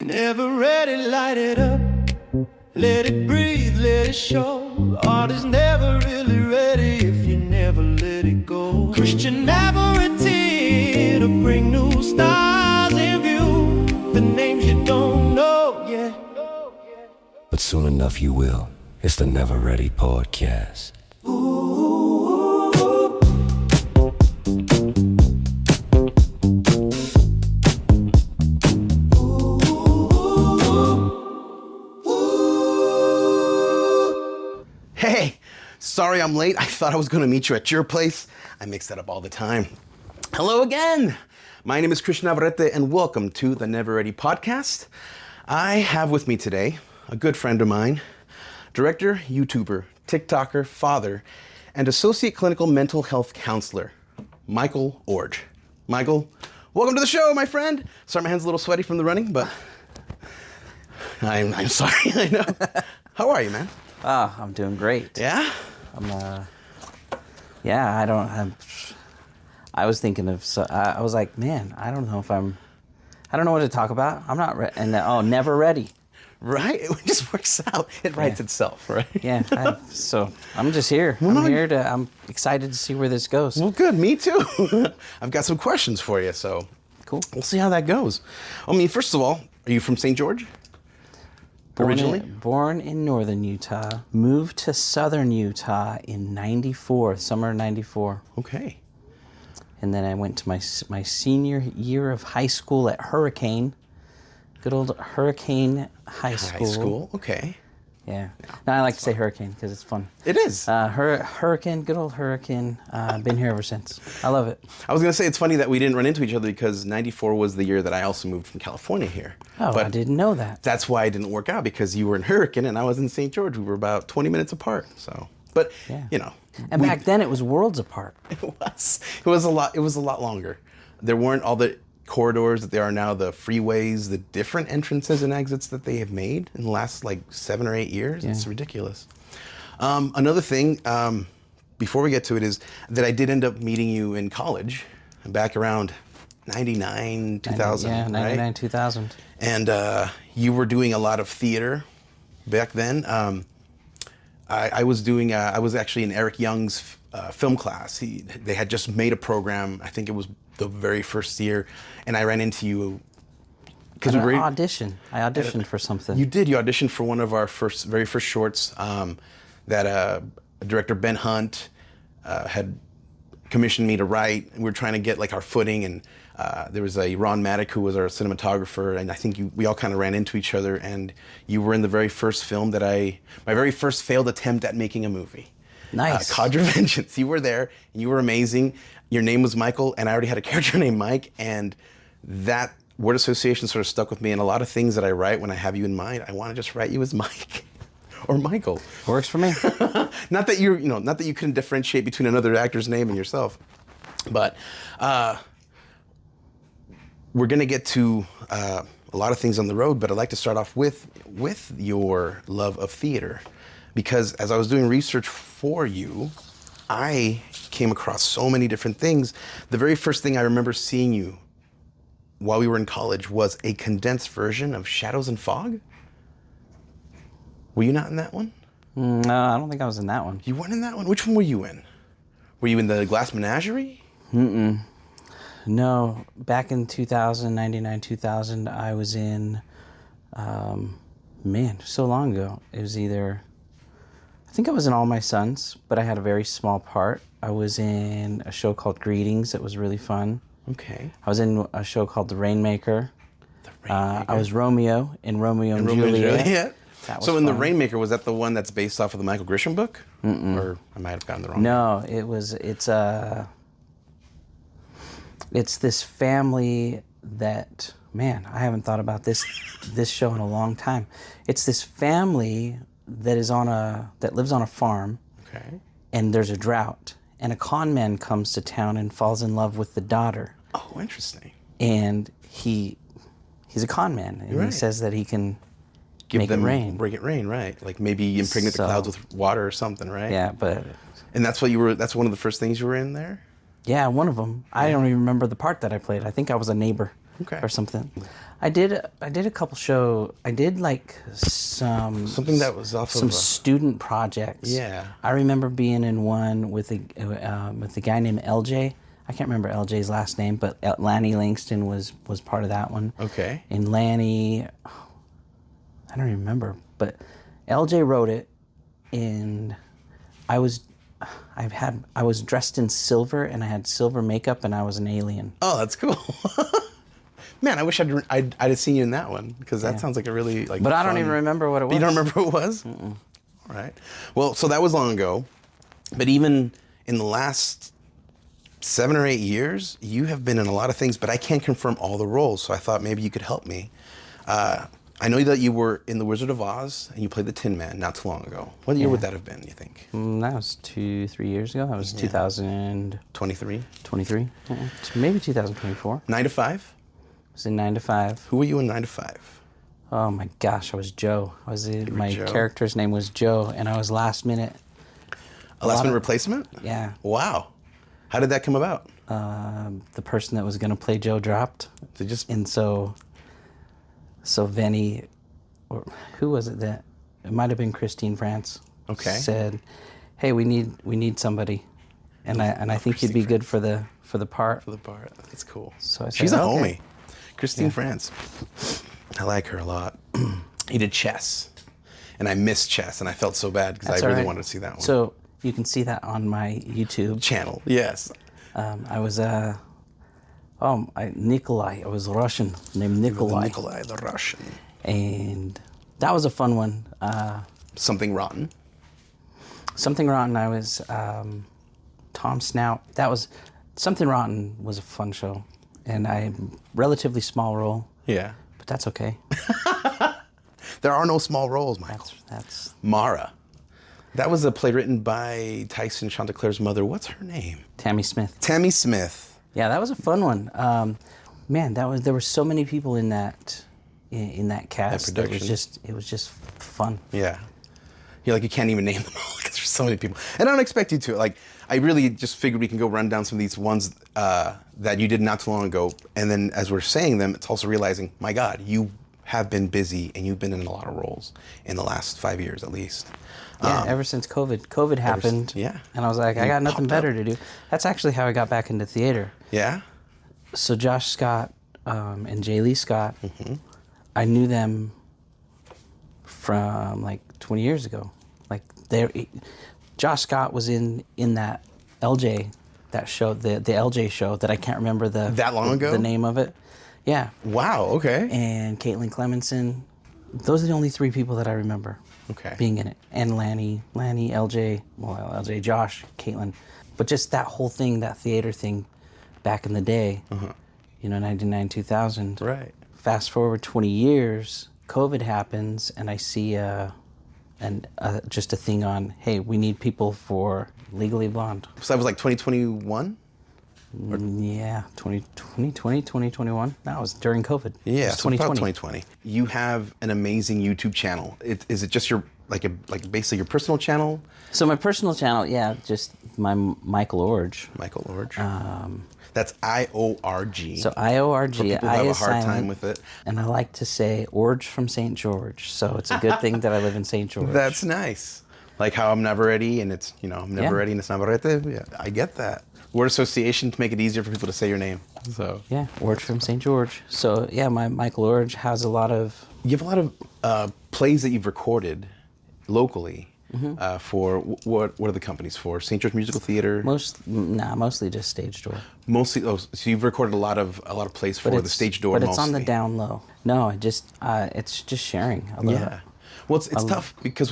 Never ready, light it up. Let it breathe, let it show. Art is never really ready if you never let it go. Christian Navarrete to bring new stars in view. The names you don't know yet, but soon enough you will. It's the Never Ready Podcast. Hey, sorry I'm late. I thought I was going to meet you at your place. I mix that up all the time. Hello again. My name is Christian Navarrete and welcome to the Never Ready Podcast. I have with me today a good friend of mine, director, YouTuber, TikToker, father, and associate clinical mental health counselor, Michael Iorg. Michael, welcome to the show, my friend. Sorry, my hand's a little sweaty from the running, but I'm sorry, I know. How are you, man? I'm doing great. Yeah? I was thinking of, I was like, man, I don't know what to talk about. I'm not ready. And never ready. Right? It just works out. It writes itself, right? Yeah. So I'm just here. I'm excited to see where this goes. Well, good. Me too. I've got some questions for you, so Cool. We'll see how that goes. I mean, first of all, are you from St. George? Originally? Born in northern Utah, moved to southern Utah in '94, summer of '94. Okay. And then I went to my senior year of high school at Hurricane. Good old Hurricane High School. High school, okay. Yeah. Now I like to say Hurricane because it's fun. It is. Hurricane, good old Hurricane. Been here ever since. I love it. I was going to say, it's funny that we didn't run into each other because '94 was the year that I also moved from California here. Oh, but I didn't know that. that's why it didn't work out, because you were in Hurricane and I was in St. George. We were about 20 minutes apart. So, but, Yeah. you know. And back then it was worlds apart. It was a lot longer. There weren't all the corridors that there are now, the freeways, the different entrances and exits that they have made in the last like 7 or 8 years. Yeah. It's ridiculous. Another thing, before we get to it, is that I did end up meeting you in college back around 99, 2000. Yeah, 99, right? 2000. And you were doing a lot of theater back then. I was actually in Eric Young's film class. They had just made a program. I think it was the very first year, and I ran into you because we were audition. I auditioned for something. You did. You auditioned for one of our very first shorts that director Ben Hunt had commissioned me to write. We were trying to get like our footing, and there was a Ron Maddock who was our cinematographer, and I think we all kind of ran into each other, and you were in the very first film my very first failed attempt at making a movie. Nice. Cadre Vengeance. You were there, and you were amazing. Your name was Michael, and I already had a character named Mike, and that word association sort of stuck with me. And a lot of things that I write when I have you in mind, I want to just write you as Mike or Michael. Works for me. Not that not that you couldn't differentiate between another actor's name and yourself, but we're gonna get to a lot of things on the road. But I'd like to start off with your love of theater, because as I was doing research for you, I came across so many different things. The very first thing I remember seeing you while we were in college was a condensed version of Shadows and Fog. Were you not in that one? No, I don't think I was in that one. You weren't in that one? Which one were you in? Were you in the Glass Menagerie? No, back in 2000, 99, 2000, I was in, so long ago. It was I think I was in All My Sons, but I had a very small part. I was in a show called Greetings that was really fun. Okay. I was in a show called The Rainmaker. I was Romeo in Romeo and Juliet. That was so in The fun. Rainmaker, was that the one that's based off of the Michael Grisham book? Or I might have gotten the wrong No, it's this family that, man, I haven't thought about this show in a long time. It's this family that lives on a farm. Okay. And there's a drought, and a con man comes to town and falls in love with the daughter. Oh, interesting. And he's a con man, and Right. he says that he can make it rain. Make it rain, right? Like maybe impregnate the clouds with water or something, right? Yeah, but And that's one of the first things you were in there? yeah, one of them. I don't even remember the part that I played. I think I was a neighbor. Okay. or something. I did a couple show. I did like Something that was off some of student projects. Yeah. I remember being in one with a guy named LJ. I can't remember LJ's last name, but Lanny Langston was part of that one. Okay. And Lanny, I don't even remember, but LJ wrote it, and I was dressed in silver, and I had silver makeup, and I was an alien. Oh, that's cool. Man, I wish I'd have seen you in that one, because that sounds like a really like. But I don't fun- even remember what it was. You don't remember who it was? Mm-mm. All right. Well, so that was long ago, but even in the last 7 or 8 years, you have been in a lot of things, but I can't confirm all the roles. So I thought maybe you could help me. I know that you were in The Wizard of Oz and you played the Tin Man not too long ago. What year would that have been, you think? That was 2-3 years ago. That was 2023. 23? Maybe 2024. 9 to 5? I was in 9 to 5. Who were you in 9 to 5? Oh my gosh, I was Joe. My Joe? character's name was Joe, and I was last minute. A last minute replacement? Yeah. Wow. How did that come about? The person that was going to play Joe dropped. They just And so Venny, or who was it that? It might have been Christine France. Okay. Said, "Hey, we need somebody," and I think you'd be good for the part. for the part. That's cool. So I said, She's a "Okay." homie. Christine France. I like her a lot. He did chess. And I missed chess, and I felt so bad because That's I all really right. wanted to see that one. So you can see that on my YouTube. Channel, yes. I was Nikolai. I was Russian named Nikolai, Nikolai the Russian. and that was a fun one. Something Rotten. Something Rotten. I was Tom Snout. That was Something Rotten was a fun show, and relatively small role, Yeah. but that's okay. There are no small roles, Michael. That's Mara. That was a play written by Tyson Chantecler's mother. What's her name? Tammy Smith. Tammy Smith. Yeah, that was a fun one. Man, there were so many people in that cast. That It was just fun. Yeah. You can't even name them all because there's so many people. And I don't expect you to. I really just figured we can go run down some of these ones that you did not too long ago. And then as we're saying them, it's also realizing, my God, you have been busy and you've been in a lot of roles in the last 5 years at least. Yeah, ever since COVID happened. yeah. And I was like, I got nothing better to do. That's actually how I got back into theater. Yeah? So Josh Scott and Jay Lee Scott, I knew them from like 20 years ago. Josh Scott was in that LJ, that show, the LJ show that I can't remember That long ago? the name of it. Yeah. Wow, okay. And Caitlin Clemenson. Those are the only 3 people that I remember being in it. And Lanny, LJ, Josh, Caitlin. But just that whole thing, that theater thing back in the day, 99, 2000. Right. Fast forward 20 years, COVID happens, and I see just a thing on, hey, we need people for Legally Blonde. So that was like 2021? Yeah, 2020, 2021. That was during COVID. Yeah, It was so about 2020. You have an amazing YouTube channel. Is it just your basically your personal channel? So my personal channel, yeah, just my Michael Iorg. Michael Iorg. That's Iorg. So Iorg. People I have a is hard time silent, with it. and I like to say Orge from St. George. So it's a good thing that I live in St. George. That's nice. Like how I'm never ready, and it's I'm never Yeah. ready, and it's Navarrete. Yeah, I get that. Word association to make it easier for people to say your name. So Yeah, Orge from St. George. So yeah, my Michael Iorg has a lot of. you have a lot of plays that you've recorded locally. For what are the companies for? St. George Musical Theater. Mostly just Stage Door. Mostly. Oh, so you've recorded a lot of plays for the Stage Door. But it's on the mostly. down low. No, it's just sharing. I love Yeah. it. Well, it's tough because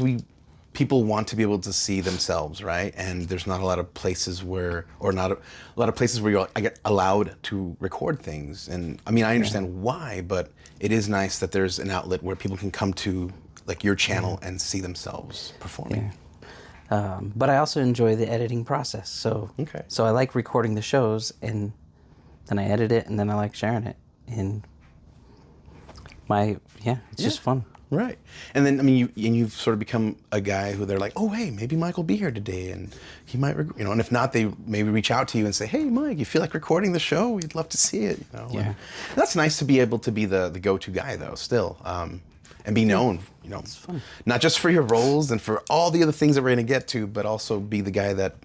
people want to be able to see themselves, right? And there's not a lot of places where I get allowed to record things. And I mean, I understand why, but it is nice that there's an outlet where people can come to like your channel and see themselves performing. Yeah. But I also enjoy the editing process. So I like recording the shows, and then I edit it, and then I like sharing it. And it's just fun. Right. And then, I mean, you've sort of become a guy who they're like, oh, hey, maybe Mike will be here today, and he might, and if not, they maybe reach out to you and say, hey, Mike, you feel like recording the show? We'd love to see it. Yeah. And that's nice to be able to be the go-to guy, though, still, and be known, It's fun. not just for your roles and for all the other things that we're going to get to, but also be the guy that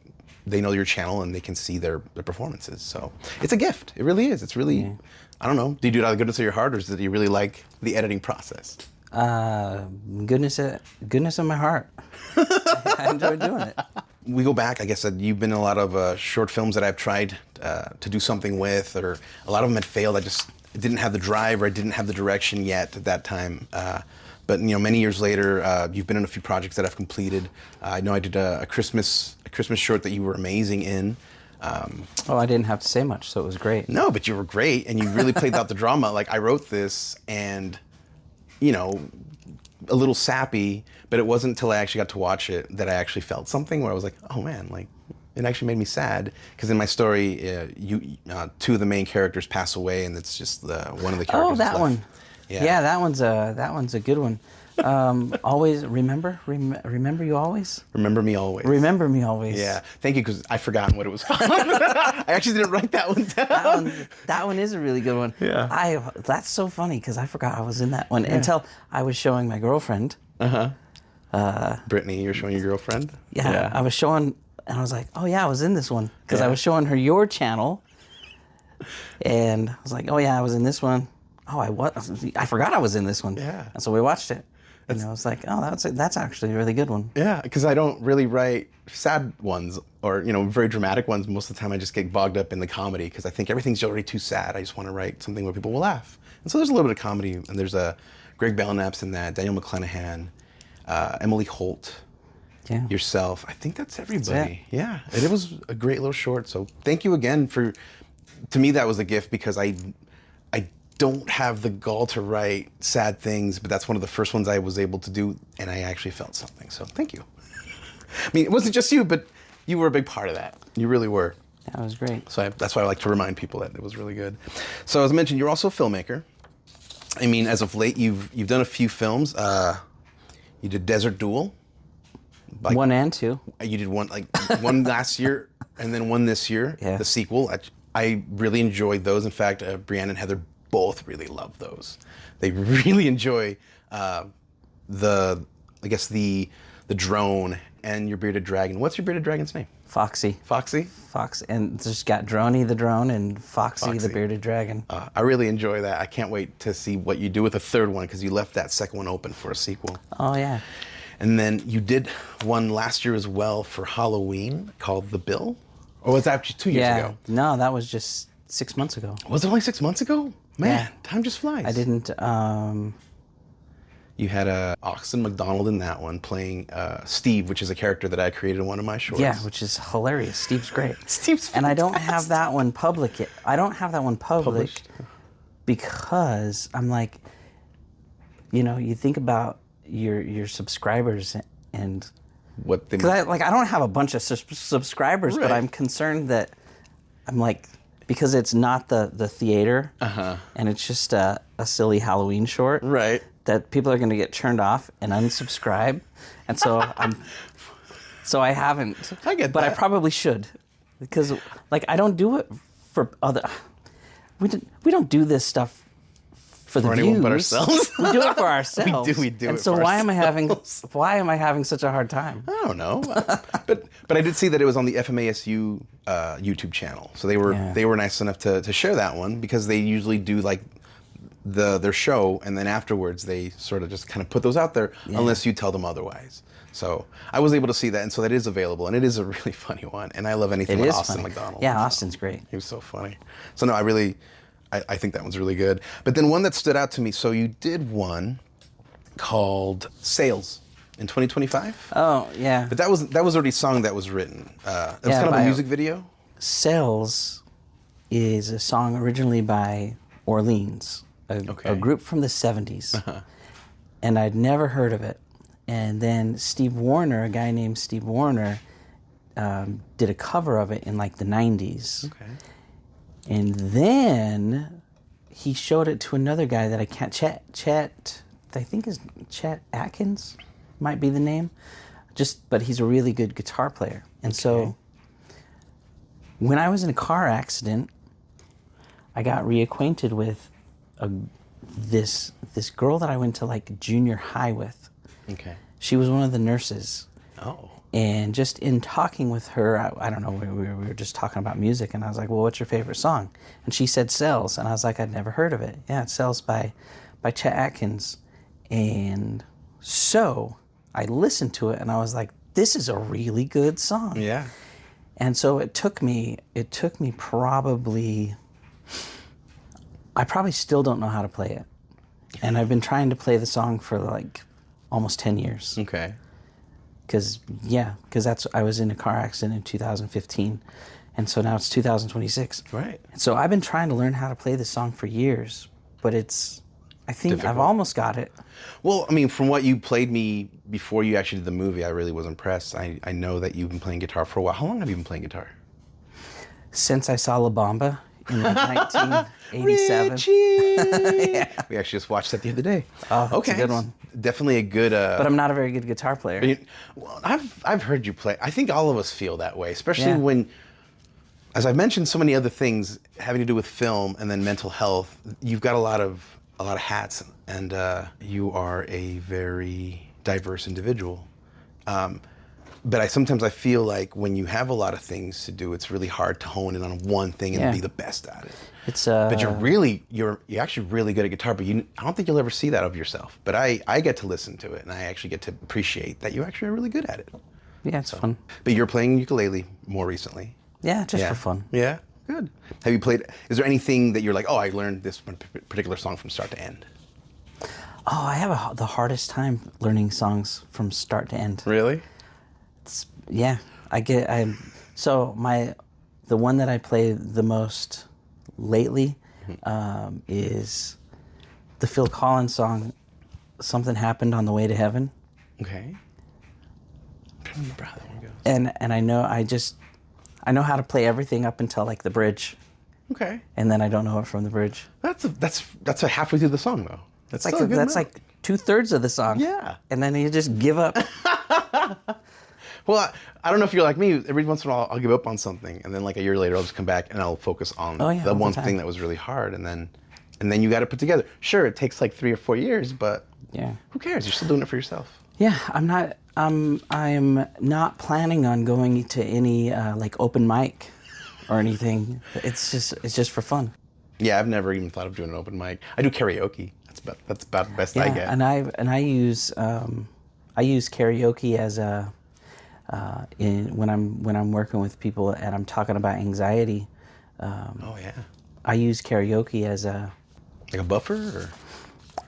they know your channel and they can see their performances. So it's a gift. It really is. It's really, I don't know. Do you do it out of the goodness of your heart, or do you really like the editing process? Goodness of my heart. I enjoy doing it. We go back, I guess, you've been in a lot of short films that I've tried to do something with, or a lot of them had failed. I just didn't have the drive, or I didn't have the direction yet at that time. But many years later, you've been in a few projects that I've completed. I know I did a Christmas short that you were amazing in. Oh, I didn't have to say much, so it was great. No, but you were great, and you really played out the drama. Like, I wrote this, and a little sappy, but it wasn't until I actually got to watch it that I actually felt something where I was like, oh man, like, it actually made me sad, because in my story, two of the main characters pass away, and it's just one of the characters. Oh, that left. one. Yeah, that one's a good one. Always remember you always. Remember me always. Remember me always. Yeah, thank you, because I've forgotten what it was called. I actually didn't write that one down. That one is a really good one. Yeah. That's so funny, because I forgot I was in that one until I was showing my girlfriend. Brittany, you're showing your girlfriend? Yeah, I was showing, and I was like, oh yeah, I was in this one, because I was showing her your channel, and I was like, oh yeah, I was in this one. Oh, I forgot I was in this one. Yeah. And so we watched it. And I was like, oh, that's actually a really good one. Yeah, because I don't really write sad ones or, very dramatic ones. Most of the time I just get bogged up in the comedy, because I think everything's already too sad. I just want to write something where people will laugh. And so there's a little bit of comedy, and there's Greg Belknap's in that, Daniel McClanahan, Emily Holt, yourself. I think that's everybody. Yeah, it was a great little short. So thank you again to me that was a gift, because I don't have the gall to write sad things, but that's one of the first ones I was able to do, and I actually felt something. So thank you. I mean, it wasn't just you, but you were a big part of that. You really were. That was great. So that's why I like to remind people that it was really good. So as I mentioned, you're also a filmmaker. I mean, as of late, you've done a few films. You did Desert Duel. 1 and 2. You did one last year, and then one this year. Yeah. The sequel. I really enjoyed those. In fact, Brianna and Heather both really love those. They really enjoy the drone and your bearded dragon. What's your bearded dragon's name? Foxy. Foxy? Fox, and just got Droney the drone and Foxy the bearded dragon. I really enjoy that. I can't wait to see what you do with the third one, because you left that second one open for a sequel. Oh yeah. And then you did one last year as well for Halloween called The Bill? Or was that actually 2 years ago? No, that was just 6 months ago. Was it only 6 months ago? Man, time just flies. I didn't. You had Austin McDonald in that one playing Steve, which is a character that I created in one of my shorts. Yeah, which is hilarious. Steve's great. Steve's fantastic. And I don't have that one public yet. I don't have that one published because I'm like, you think about your subscribers and what they. Because I don't have a bunch of subscribers, Right. but I'm concerned that I'm like, because it's not the theater, and it's just a silly Halloween short, Right. that people are going to get turned off and unsubscribe, and so I haven't. I get but that. I probably should, because I don't do it for other. We don't do this stuff for the anyone views. but ourselves. We do it for ourselves. We do And it so for why ourselves. am I having such a hard time? I don't know, but I did see that it was on the FMASU YouTube channel, so they were nice enough to share that one, because they usually do their show, and then afterwards they sort of just kind of put those out there, unless you tell them otherwise. So I was able to see that, and so that is available, and it is a really funny one, and I love anything It with is Austin funny. McDonald. Yeah, Austin's great. He was so funny. So no, I think that one's really good. But then one that stood out to me, so you did one called Sales in 2025? Oh yeah. But that was already a song that was written. It was Yeah, kind of by a a- music video? Cells is a song originally by Orleans, a group from the 70s. And I'd never heard of it. And then Steve Warner, a guy named Steve Warner, did a cover of it in the 90s. Okay. And then he showed it to another guy that I can't, Chet I think is Chet Atkins, might be the name. But he's a really good guitar player. And so when I was in a car accident, I got reacquainted with this girl that I went to like junior high with. Okay. She was one of the nurses. Oh. And just in talking with her, I don't know, we were just talking about music, and I was like, well, what's your favorite song? And she said Cells, and I was like, I'd never heard of it. Yeah, it's Cells by Chet Atkins. And so I listened to it, and I was like, this is a really good song. Yeah. And so it took me probably, I probably still don't know how to play it. And I've been trying to play the song for like almost 10 years. Okay. Because I was in a car accident in 2015, and so now it's 2026. Right. And so I've been trying to learn how to play this song for years, but I think difficult. I've almost got it. Well, I mean, from what you played me before you actually did the movie, I really was impressed. I know that you've been playing guitar for a while. How long have you been playing guitar? Since I saw La Bamba in like 1987. Yeah. We actually just watched that the other day. Oh, that's a good one. Definitely a good. But I'm not a very good guitar player. Well, I've heard you play. I think all of us feel that way, especially Yeah. when, as I've mentioned, so many other things having to do with film and then mental health. You've got a lot of hats, and you are a very diverse individual. But sometimes I feel like when you have a lot of things to do, it's really hard to hone in on one thing and Yeah. be the best at it. It's But you're actually really good at guitar, but I don't think you'll ever see that of yourself. But I get to listen to it, and I actually get to appreciate that you actually are really good at it. yeah, it's fun. But you're playing ukulele more recently. Yeah, just for fun. Yeah, good. Have you played, is there anything that you're like, oh, I learned this particular song from start to end? Oh, I have the hardest time learning songs from start to end. Really? Yeah, the one that I play the most lately is the Phil Collins song, Something Happened on the Way to Heaven. Okay. I'm trying to remember how that one goes. And I know how to play everything up until like the bridge, Okay. and then I don't know it from the bridge. That's a halfway through the song though. That's Like still a good that's note. like 2/3 of the song. Yeah. And then you just give up. Well, I don't know if you're like me. Every once in a while, I'll give up on something, and then like a year later, I'll just come back and I'll focus on all the the one time. thing that was really hard, and then you got to put together. Sure, it takes like 3 or 4 years, but Yeah. who cares? You're still doing it for yourself. Yeah, I'm not planning on going to any like open mic or anything. It's just for fun. Yeah, I've never even thought of doing an open mic. I do karaoke. That's about the best I get. And I use karaoke as a when I'm working with people and I'm talking about anxiety. Oh yeah. I use karaoke as a Like a buffer, or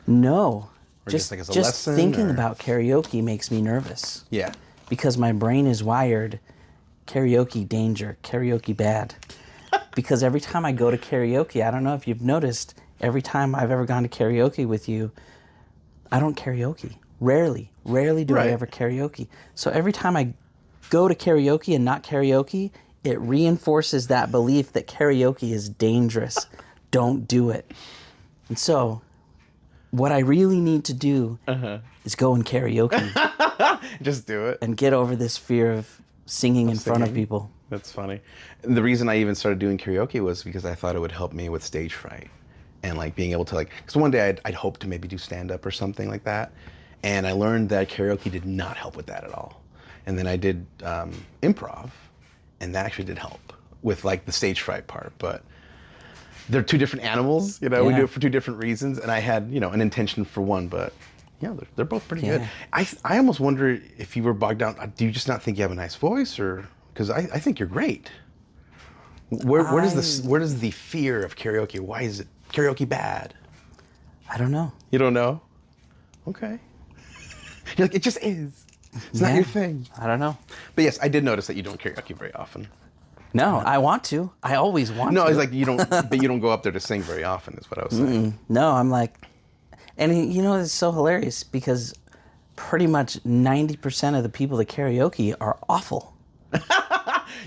no. Or just like as a just lesson, thinking or- about karaoke makes me nervous. yeah. Because my brain is wired karaoke danger, karaoke bad. Because every time I go to karaoke, I don't know if you've noticed, every time I've ever gone to karaoke with you, I don't karaoke. Rarely do I Right. ever karaoke. So every time I go to karaoke and not karaoke, it reinforces that belief that karaoke is dangerous. Don't do it. And so what I really need to do is go and karaoke Just do it. and get over this fear of singing in front of singing. people. That's funny. And the reason I even started doing karaoke was because I thought it would help me with stage fright and like being able to because one day I'd hope to maybe do stand up or something like that, and I learned that karaoke did not help with that at all. And then I did improv, and that actually did help with like the stage fright part. But they're two different animals, we Yeah. do it for two different reasons, and I had an intention for one, but yeah, they're both pretty good. Yeah. I almost wonder if you were bogged down. Do you just not think you have a nice voice, or because I think you're great. Where does the fear of karaoke? Why is it karaoke bad? I don't know. You don't know? Okay. You're like, it just is. It's not Yeah. your thing. I don't know. But yes, I did notice that you don't karaoke very often. No, I want to. I always want to. No, it's like you don't, but you don't go up there to sing very often. Is what I was saying. No, I'm like, and it's so hilarious because pretty much 90% of the people that karaoke are awful.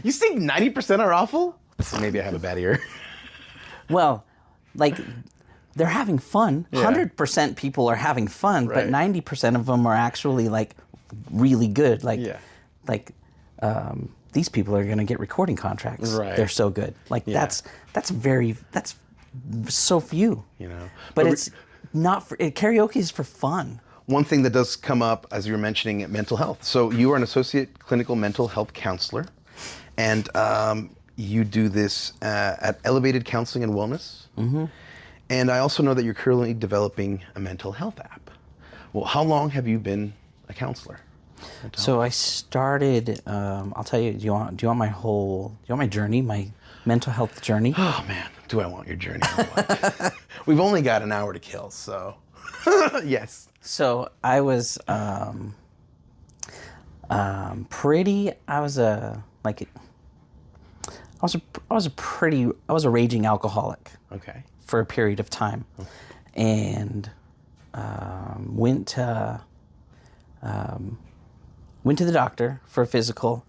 You think 90% are awful? Maybe I have a bad ear. Well, like they're having fun. 100% people are having fun, but 90% of them are actually like really good. Like, these people are going to get recording contracts. Right. They're so good. Like that's so few. You know, but it's not for karaoke is for fun. One thing that does come up as you were mentioning mental health. So you are an associate clinical mental health counselor, and you do this at Elevated Counseling and Wellness. Mm-hmm. And I also know that you're currently developing a mental health app. Well, how long have you been a counselor? So I started. I'll tell you. Do you want my journey, my mental health journey? Oh man, do I want your journey? We've only got an hour to kill, so yes. So I was pretty. I was a raging alcoholic. Okay. For a period of time, and went to the doctor for a physical,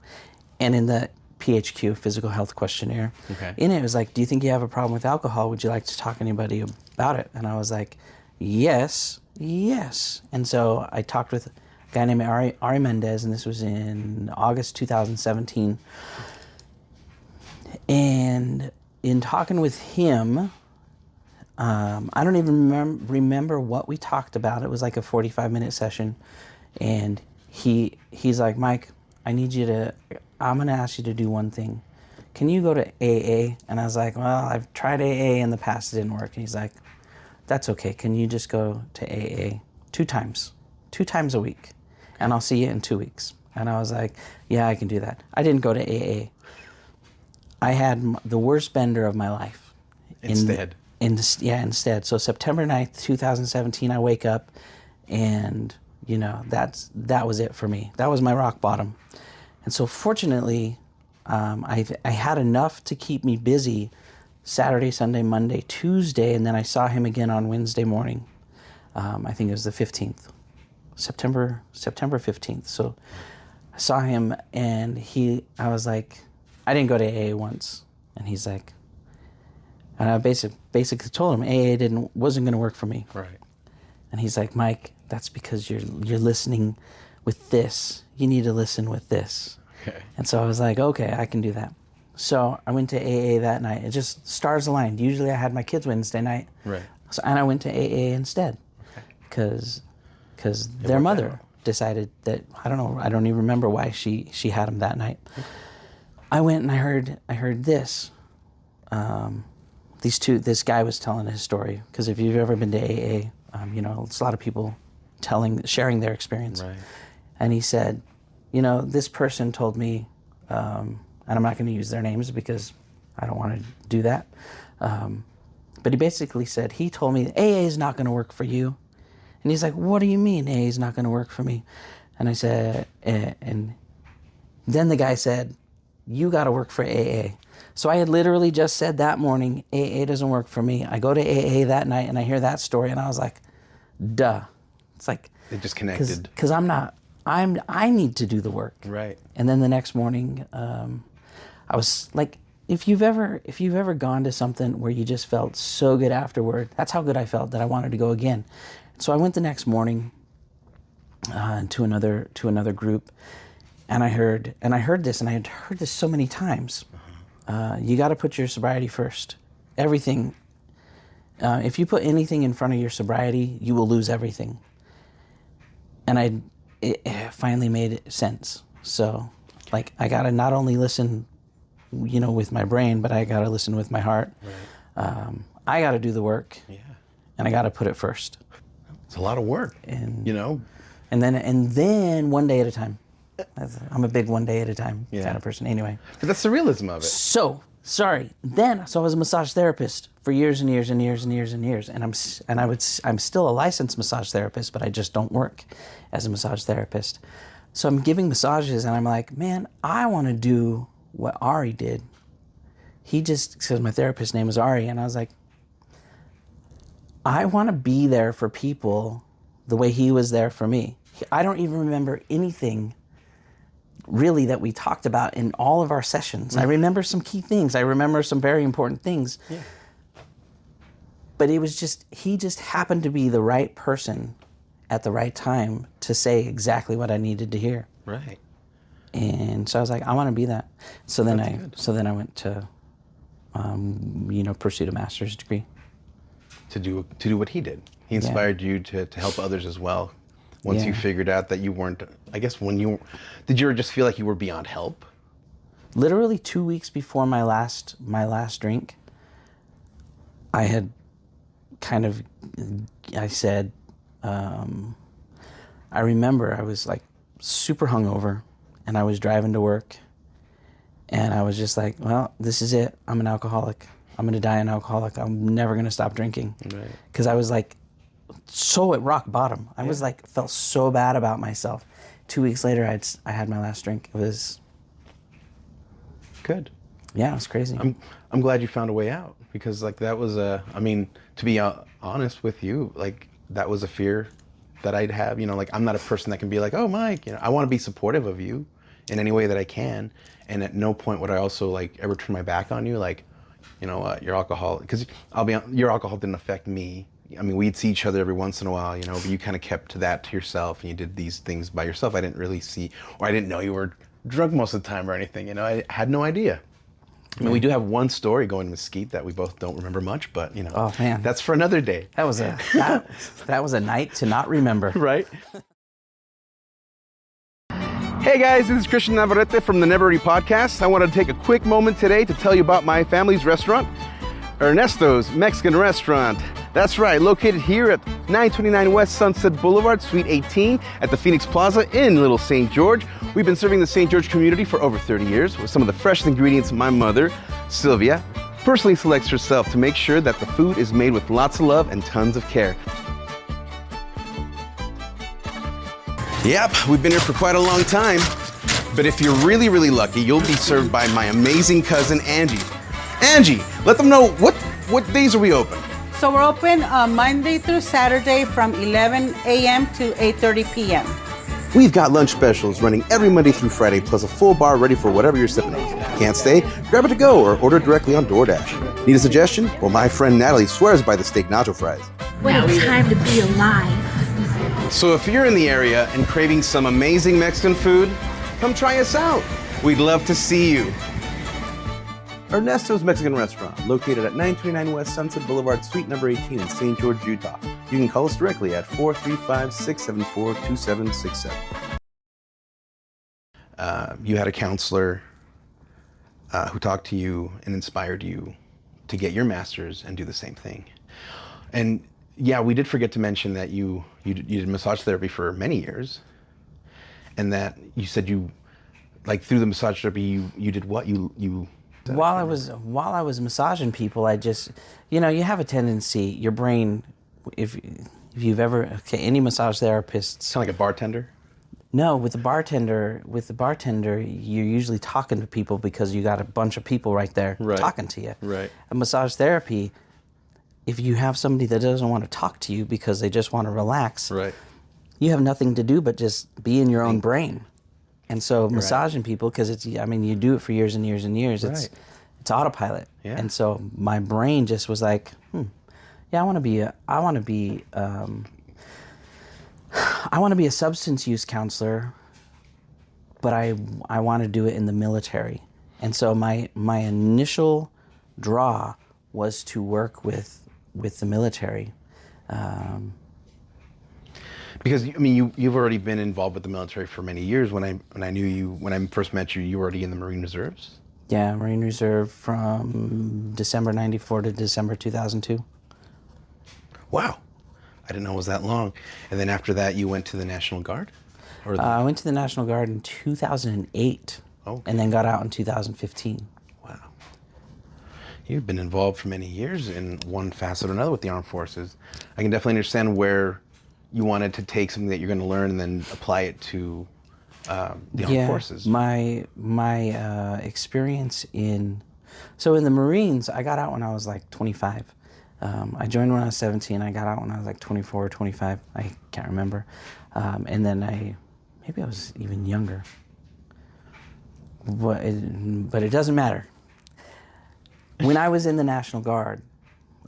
and in the PHQ, physical health questionnaire, in it was like, do you think you have a problem with alcohol? Would you like to talk to anybody about it? And I was like, yes. And so I talked with a guy named Ari Mendez, and this was in August 2017. And in talking with him, I don't even remember what we talked about. It was like a 45-minute session, and he's like, Mike, I'm going to ask you to do one thing. Can you go to AA? And I was like, well, I've tried AA in the past, it didn't work. And he's like, that's okay. Can you just go to AA 2 times a week, and I'll see you in 2 weeks. And I was like, yeah, I can do that. I didn't go to AA. I had the worst bender of my life. Instead. So September 9th, 2017, I wake up, and that was it for me. That was my rock bottom. And so fortunately, I had enough to keep me busy Saturday, Sunday, Monday, Tuesday, and then I saw him again on Wednesday morning. I think it was the 15th, September 15th. So I saw him, and I was like, I didn't go to AA once, and he's like, and I basically told him AA wasn't going to work for me. Right. And he's like, Mike, that's because you're listening with this. You need to listen with this. Okay. And so I was like, okay, I can do that. So I went to AA that night. It just stars aligned. Usually I had my kids Wednesday night. Right. So, and I went to AA instead. Okay. Because their mother decided that, I don't know, I don't even remember why she had them that night. Okay. I went and I heard this. This guy was telling his story, because if you've ever been to AA, it's a lot of people sharing their experience. Right. And he said, this person told me, and I'm not going to use their names because I don't want to do that. But he basically said, he told me AA is not going to work for you. And he's like, what do you mean AA is not going to work for me? And I said, and then the guy said, you got to work for AA. So I had literally just said that morning, AA doesn't work for me. I go to AA that night and I hear that story, and I was like, duh. It's like, it just connected. Because I need to do the work. Right. And then the next morning, I was like, if you've ever gone to something where you just felt so good afterward, that's how good I felt, that I wanted to go again. So I went the next morning to another group, and I heard this, and I had heard this so many times. You got to put your sobriety first. Everything. If you put anything in front of your sobriety, you will lose everything. And it finally made sense. So, like, I got to not only listen, with my brain, but I got to listen with my heart. Right. I got to do the work. Yeah. And I got to put it first. It's a lot of work. And And then one day at a time. I'm a big one day at a time kind of person. Anyway. But that's the realism of it. So I was a massage therapist for years and years and years and years and years, and I'm still a licensed massage therapist, but I just don't work as a massage therapist. So I'm giving massages, and I'm like, man, I want to do what Ari did. He just says my therapist's name is Ari, and I was like, I want to be there for people the way he was there for me. I don't even remember anything really that we talked about in all of our sessions. I remember some key things. I remember some very important things. Yeah. But it was just, he just happened to be the right person at the right time to say exactly what I needed to hear. Right. And so I was like, I want to be that. So then That's I good. went to, pursue a master's degree. To do what he did. He inspired you to help others as well. Once you Yeah. figured out that you weren't, I guess did you just feel like you were beyond help? Literally 2 weeks before my last drink, I had I said, I remember I was like super hungover and I was driving to work and I was just like, well, this is it. I'm an alcoholic. I'm going to die an alcoholic. I'm never going to stop drinking. Right. Because I was like so at rock bottom. I was like, felt so bad about myself. 2 weeks later, I had my last drink. It was, Good. yeah, it was crazy. I'm glad you found a way out, because like that was to be honest with you, like that was a fear that I'd have, like I'm not a person that can be like, oh Mike, I want to be supportive of you in any way that I can, and at no point would I also like ever turn my back on you, like, your alcohol, because your alcohol didn't affect me. I mean, we'd see each other every once in a while, but you kind of kept that to yourself and you did these things by yourself. I didn't really see, or I didn't know you were drunk most of the time or anything, I had no idea. I mean, we do have one story going to Mesquite that we both don't remember much, but Oh, man. that's for another day. That was that was a night to not remember. Right? Hey guys, this is Christian Navarrete from the Never Ready Podcast. I wanted to take a quick moment today to tell you about my family's restaurant, Ernesto's Mexican Restaurant. That's right, located here at 929 West Sunset Boulevard, Suite 18 at the Phoenix Plaza in Little St. George. We've been serving the St. George community for over 30 years with some of the freshest ingredients my mother, Sylvia, personally selects herself to make sure that the food is made with lots of love and tons of care. Yep, we've been here for quite a long time, but if you're really, really lucky, you'll be served by my amazing cousin, Angie. Angie, let them know what days are we open? So we're open Monday through Saturday from 11 a.m. to 8:30 p.m. We've got lunch specials running every Monday through Friday, plus a full bar ready for whatever you're sipping on. Can't stay? Grab it to go or order directly on DoorDash. Need a suggestion? Well, my friend Natalie swears by the steak nacho fries. What a time to be alive. So if you're in the area and craving some amazing Mexican food, come try us out. We'd love to see you. Ernesto's Mexican Restaurant, located at 929 West Sunset Boulevard, Suite number 18 in St. George, Utah. You can call us directly at 435-674-2767. You had a counselor who talked to you and inspired you to get your master's and do the same thing. And yeah, we did forget to mention that you did massage therapy for many years, and that you said through the massage therapy you did what you While I was massaging people, I just, you have a tendency, your brain, if you've ever, any massage therapists. Kind of like a bartender? No, with the bartender, you're usually talking to people because you got a bunch of people right there talking to you. Right. A massage therapy, if you have somebody that doesn't want to talk to you because they just want to relax, Right. you have nothing to do but just be in your own brain. And so massaging people, because you do it for years and years and years. It's autopilot. Yeah. And so my brain just was like, yeah, I want to be a substance use counselor, but I want to do it in the military. And so my initial draw was to work with the military. Because you've already been involved with the military for many years. When I knew you, when I first met you, you were already in the Marine Reserves. Yeah, Marine Reserve from December 94 to December 2002. Wow, I didn't know it was that long. And then after that, you went to the National Guard. I went to the National Guard in 2008, and then got out in 2015. Wow. You've been involved for many years in one facet or another with the armed forces. I can definitely understand where you wanted to take something that you're going to learn and then apply it to the armed forces. My experience in the Marines, I got out when I was like 25. I joined when I was 17. I got out when I was like 24 or 25. I can't remember. And then maybe I was even younger. But it doesn't matter. When I was in the National Guard,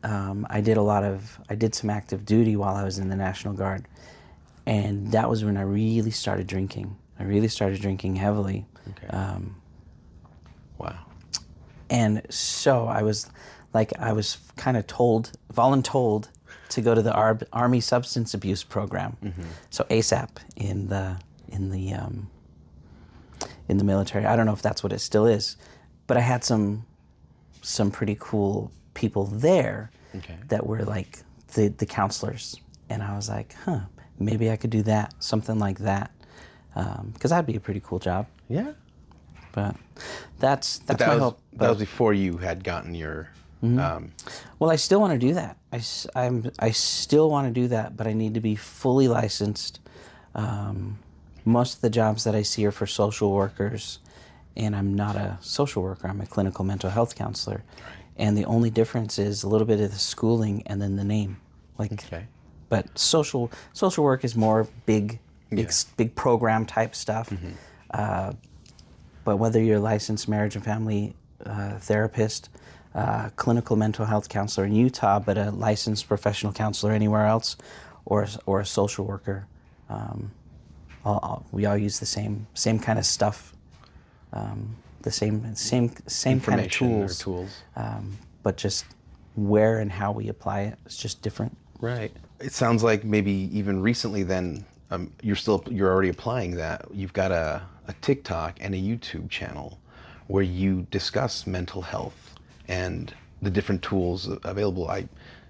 I did some active duty while I was in the National Guard. And that was when I really started drinking. I really started drinking heavily. Okay. Wow. And so I was kind of voluntold to go to the Army Substance Abuse Program. So ASAP in the military. I don't know if that's what it still is, but I had some pretty cool people there that were like the counselors, and I was like, maybe I could do that, something like that, because that'd be a pretty cool job. Yeah. But that's my hope. That was before you had gotten your. Well, I still want to do that. I still want to do that, but I need to be fully licensed. Most of the jobs that I see are for social workers, and I'm not a social worker. I'm a clinical mental health counselor, and the only difference is a little bit of the schooling and then the name. But social work is more big program type stuff. But whether you're a licensed marriage and family therapist, clinical mental health counselor in Utah, but a licensed professional counselor anywhere else, or a social worker, we all use the same kind of stuff, the same kind of tools. But just where and how we apply it is just different. Right. It sounds like maybe even recently then you're already applying that. You've got a TikTok and a YouTube channel where you discuss mental health and the different tools available.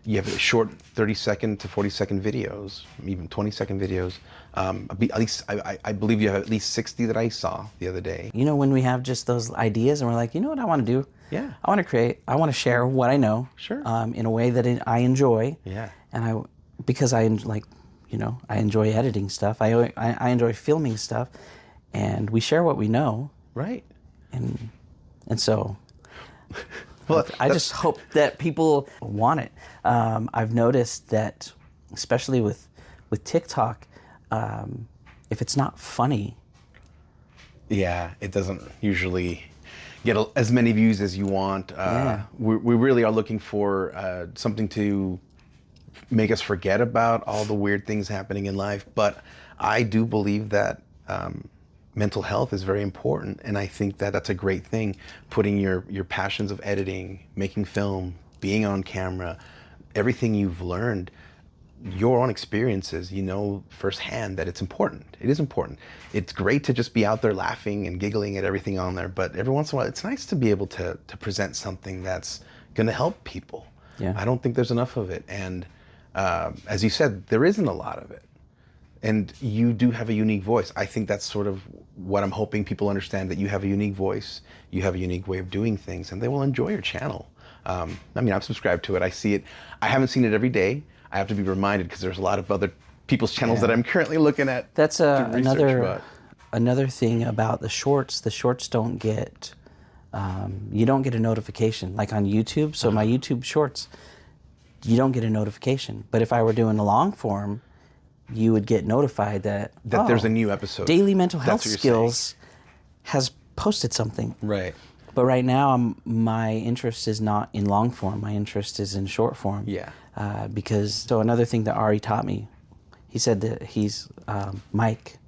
You have short 30-second to 40-second videos, even 20-second videos. At least I believe you have at least 60 that I saw the other day. You know, when we have just those ideas and we're like, you know what I want to do? Yeah. I want to share what I know. Sure. In a way that I enjoy. Yeah. And because I enjoy editing stuff. I enjoy filming stuff, and we share what we know. Right. And so. Well, I just hope that people want it. I've noticed that, especially with TikTok, if it's not funny, it doesn't usually get as many views as you want. We really are looking for something to make us forget about all the weird things happening in life. But I do believe that mental health is very important, and I think that that's a great thing. Putting your passions of editing, making film, being on camera, everything you've learned, your own experiences, you know firsthand that it's important. It is important. It's great to just be out there laughing and giggling at everything on there, but every once in a while, it's nice to be able to present something that's going to help people. Yeah. I don't think there's enough of it, and as you said, there isn't a lot of it. And you do have a unique voice. I think that's sort of what I'm hoping people understand, that you have a unique voice, you have a unique way of doing things, and they will enjoy your channel. I'm subscribed to it. I see it. I haven't seen it every day. I have to be reminded because there's a lot of other people's channels that I'm currently looking at. That's another thing about the shorts. The shorts don't get, you don't get a notification like on YouTube. So my YouTube shorts, you don't get a notification. But if I were doing a long form, you would get notified that there's a new episode. Daily Mental Health Skills has posted something. Right. But right now, my interest is not in long form. My interest is in short form. Yeah. So another thing that Ari taught me, he said that Mike,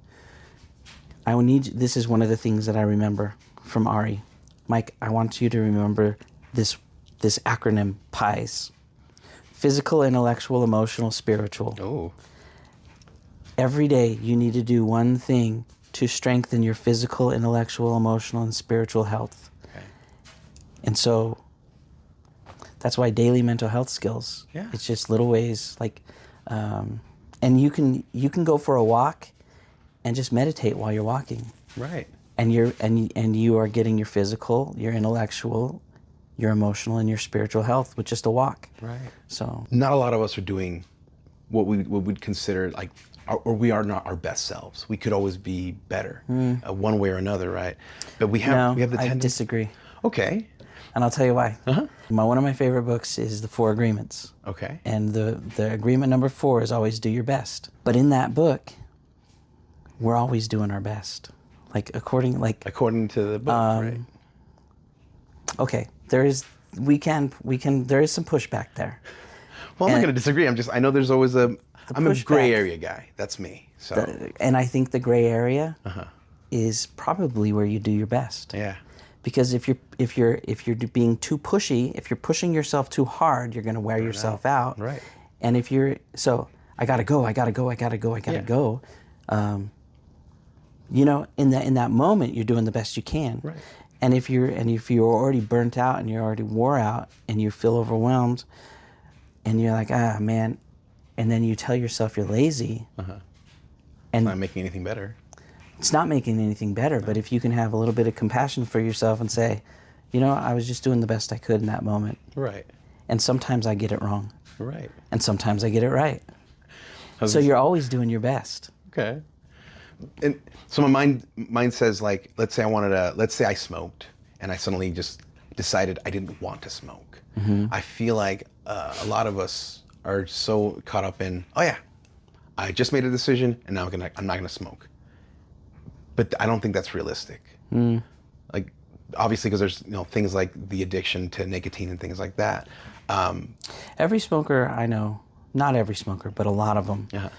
this is one of the things that I remember from Ari. Mike, I want you to remember this acronym, PIES. Physical, intellectual, emotional, spiritual. Oh. Every day you need to do one thing to strengthen your physical, intellectual, emotional, and spiritual health. Okay. And so that's why daily mental health skills. Yeah. It's just little ways and you can go for a walk and just meditate while you're walking. Right. And you are getting your physical, your intellectual, your emotional, and your spiritual health with just a walk. Right. So not a lot of us are doing what we'd consider like, or we are not our best selves. We could always be better, one way or another, right? But we have the tendency. I disagree. Okay. And I'll tell you why. One of my favorite books is The 4 Agreements. Okay. And the agreement number 4 is always do your best. But in that book, we're always doing our best. According to the book, right? Okay, there is we can. There is some pushback there. Well, I'm not And- going to disagree. I know there's always I'm a pushback. gray area guy. That's me. So And I think the gray area is probably where you do your best. yeah, Because if you're being too pushy, if you're pushing yourself too hard, you're going to wear yourself out. Right. And if you're I gotta go. You know, in that moment, you're doing the best you can. Right. And if you're already burnt out and you're already wore out and you feel overwhelmed, and you're like, man, and then you tell yourself you're lazy, and not making anything better. it's not making anything better. But if you can have a little bit of compassion for yourself and say, you know, I was just doing the best I could in that moment. Right. And sometimes I get it wrong. Right. And sometimes I get it right. How's So this- you're always doing your best. Okay. And so my mind says, like, let's say I smoked and I suddenly just decided I didn't want to smoke. I feel like a lot of us are so caught up in, oh yeah, I just made a decision and now I'm not gonna smoke. But I don't think that's realistic. Like, obviously, because there's things like the addiction to nicotine and things like that. Every smoker I know, not every smoker, but a lot of them, Yeah.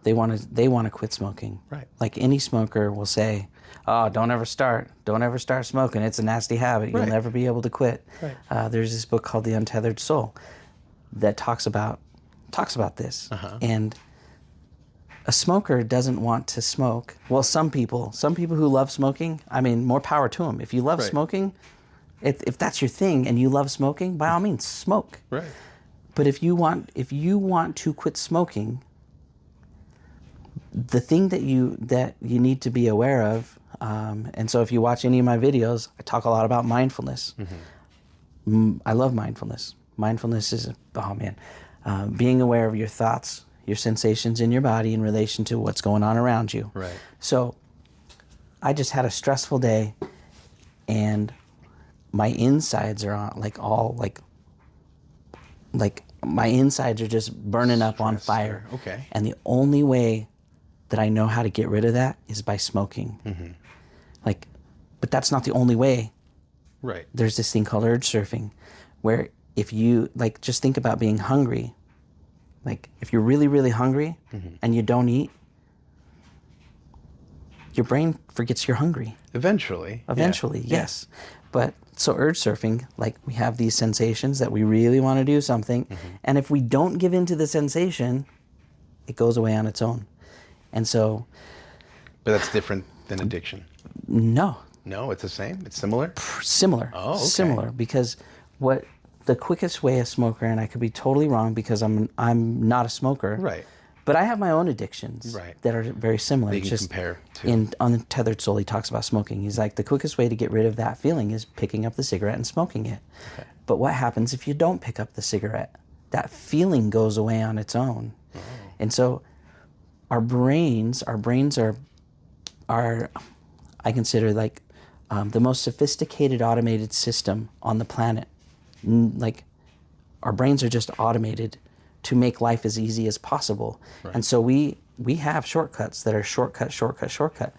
they want to quit smoking. Right. Like any smoker will say, "Oh, don't ever start smoking. It's a nasty habit. You'll Right. never be able to quit." Right. There's this book called The Untethered Soul that talks about this. And a smoker doesn't want to smoke. Well, some people who love smoking, I mean, more power to them. If you love Right. smoking, if that's your thing and you love smoking, by all means, smoke. Right. But if you want to quit smoking, the thing that you need to be aware of, and so if you watch any of my videos, I talk a lot about mindfulness. I love mindfulness. Mindfulness is, being aware of your thoughts, your sensations in your body in relation to what's going on around you. Right. So I just had a stressful day, and my insides are on like my insides are just burning up on fire. Okay. And the only way that I know how to get rid of that is by smoking. But that's not the only way. Right. There's this thing called urge surfing, where if you just think about being hungry. Like if you're really, really hungry and you don't eat, your brain forgets you're hungry. Eventually, Yes. But so urge surfing, like we have these sensations that we really want to do something. And if we don't give in to the sensation, it goes away on its own. And so, But that's different than addiction. no, No, it's the same. It's similar. similar. Oh, okay. Similar, because the quickest way a smoker, and I could be totally wrong because I'm not a smoker. Right. But I have my own addictions Right. that are very similar. They can Just compare to. on the Tethered Soul, he talks about smoking. He's like, the quickest way to get rid of that feeling is picking up the cigarette and smoking it. Okay. But what happens if you don't pick up the cigarette? That feeling goes away on its own. Oh. And so our brains are I consider like the most sophisticated automated system on the planet. Like our brains are just automated to make life as easy as possible. Right. And so we have shortcuts that are shortcut.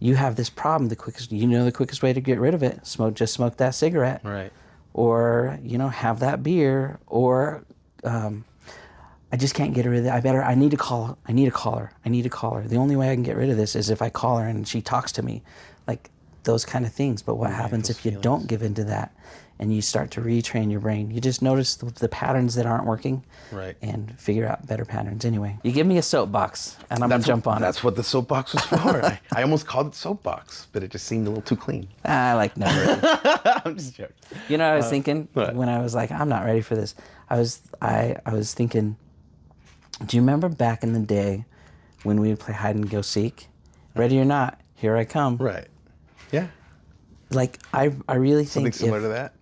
You have this problem, the quickest way to get rid of it, just smoke that cigarette. Right. Or, have that beer, or I just can't get rid of it. I need to call her. The only way I can get rid of this is if I call her and she talks to me. Like those kind of things. But what happens those if you feelings. don't give into that and you start to retrain your brain? You just notice the patterns that aren't working, Right. and figure out better patterns. Anyway, you give me a soapbox and I'm going to jump on it. That's what the soapbox was for. I almost called it soapbox, but it just seemed a little too clean. I like never. I'm just joking. You know what I was thinking what? when I was like, I'm not ready for this? I was thinking, do you remember back in the day when we would play hide and go seek? Ready or not, here I come. Right. Yeah. Like I really Something think similar to that.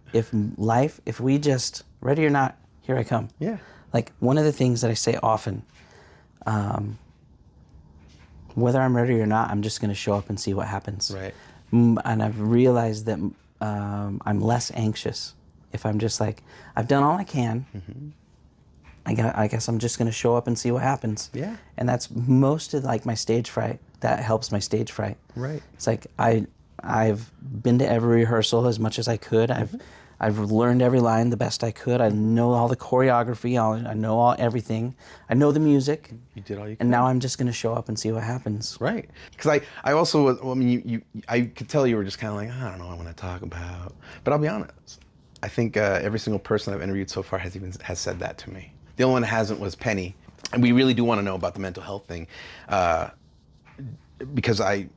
if we just, ready or not, here I come. Yeah. Like one of the things that I say often, whether I'm ready or not, I'm just going to show up and see what happens. Right. And I've realized that I'm less anxious if I'm just like, I've done all I can. I guess I'm just going to show up and see what happens. Yeah. And that's most of like my stage fright. That helps my stage fright. Right. It's like I've been to every rehearsal as much as I could. I've learned every line the best I could. I know all the choreography. I know everything. I know the music. You did all you could. And now I'm just going to show up and see what happens. Right. Because I also, I mean, I could tell you were just kind of like, I don't know what I want to talk about. But I'll be honest. I think every single person I've interviewed so far has said that to me. The only one that hasn't was Penny. And we really do want to know about the mental health thing. Because I've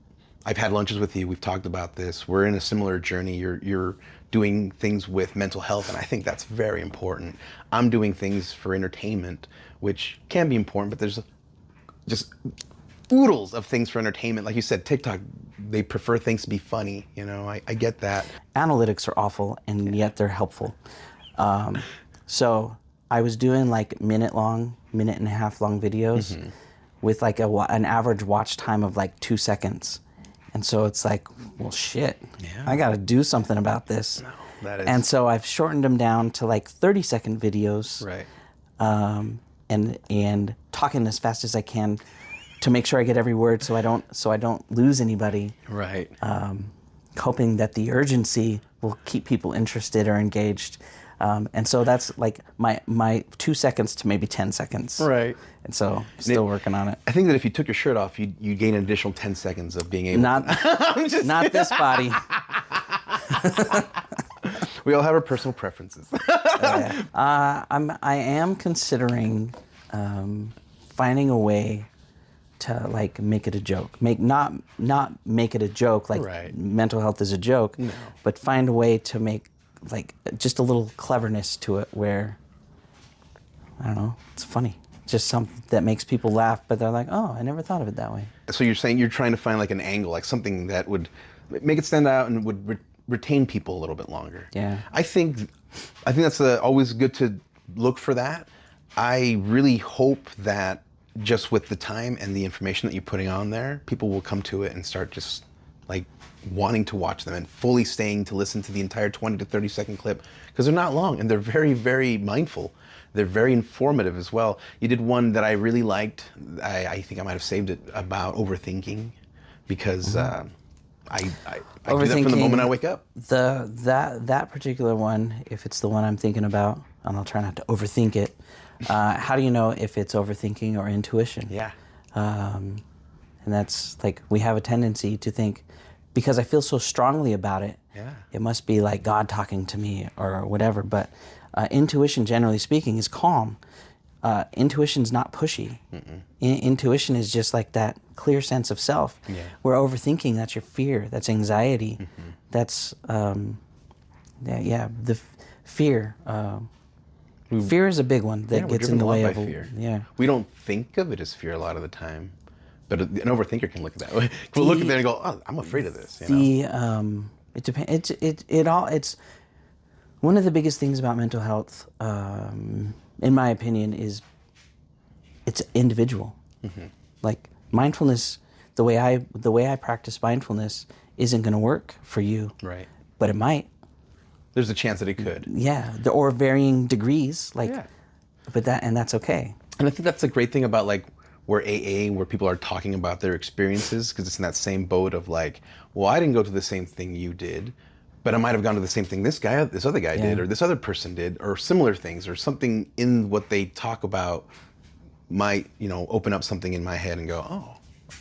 had lunches with you. We've talked about this. We're in a similar journey. You're doing things with mental health, and I think that's very important. I'm doing things for entertainment, which can be important, but there's just oodles of things for entertainment. Like you said, TikTok, they prefer things to be funny. You know, I get that. Analytics are awful, and yet they're helpful. So I was doing like minute and a half long videos with like an average watch time of like 2 seconds. And so it's like, well, shit, I got to do something about this. No, that is... And so I've shortened them down to like 30-second videos. Right. And talking as fast as I can to make sure I get every word so I don't lose anybody. Right. Hoping that the urgency will keep people interested or engaged. And so that's like my 2 seconds to maybe 10 seconds. Right. And so still working on it. I think that if you took your shirt off, you'd gain an additional 10 seconds of being able not this body. We all have our personal preferences. I am considering finding a way to like make it a joke. Not make it a joke like Right. mental health is a joke, No. but find a way to make like just a little cleverness to it where, I don't know, it's funny. Just something that makes people laugh, but they're like, oh, I never thought of it that way. So you're saying you're trying to find like an angle, like something that would make it stand out and would retain people a little bit longer. Yeah. I think that's always good to look for that. I really hope that just with the time and the information that you're putting on there, people will come to it and start just like wanting to watch them and fully staying to listen to the entire 20 to 30 second clip, because they're not long and they're very, very mindful. They're very informative as well. You did one that I really liked. I think I might have saved it, about overthinking, because I do that from the moment I wake up. That particular one, if it's the one I'm thinking about, and I'll try not to overthink it. How do you know if it's overthinking or intuition? Yeah. And that's like, we have a tendency to think, because I feel so strongly about it, it must be like God talking to me or whatever. But intuition, generally speaking, is calm. Intuition's not pushy. Intuition is just like that clear sense of self. Yeah. Where overthinking, that's your fear, that's anxiety, that's the fear. Fear is a big one that gets in the way of fear. Yeah. We don't think of it as fear a lot of the time, but an overthinker can look at that way. We'll look at that and go, "Oh, I'm afraid of this." You know? It depends. It's one of the biggest things about mental health, in my opinion, is it's individual. Like mindfulness, the way I practice mindfulness isn't going to work for you, Right. but it might. There's a chance that it could. Yeah, or varying degrees. Like, but that's okay. And I think that's the great thing about like where AA, where people are talking about their experiences, because it's in that same boat of like, well, I didn't go to the same thing you did, but I might have gone to the same thing this other guy did, or this other person did, or similar things, or something in what they talk about might, open up something in my head and go, oh,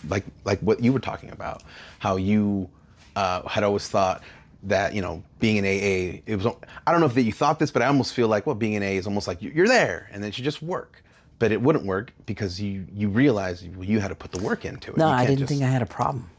like what you were talking about, how you had always thought that, being in AA, it was, I don't know if that you thought this, but I almost feel like, well, being in AA is almost like you're there and then it should just work. But it wouldn't work because you realized you had to put the work into it. No, I didn't think I had a problem.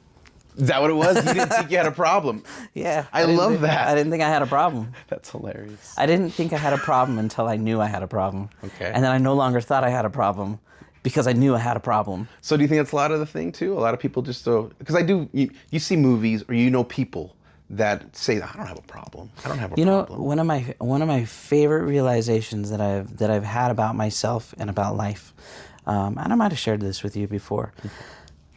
Is that what it was? You didn't think you had a problem? Yeah. I love that. I didn't think I had a problem. That's hilarious. I didn't think I had a problem until I knew I had a problem. Okay. And then I no longer thought I had a problem because I knew I had a problem. So do you think that's a lot of the thing too? A lot of people just because you see movies or people that say, I don't have a problem. I don't have a problem. One of my favorite realizations that I've had about myself and about life, and I might have shared this with you before,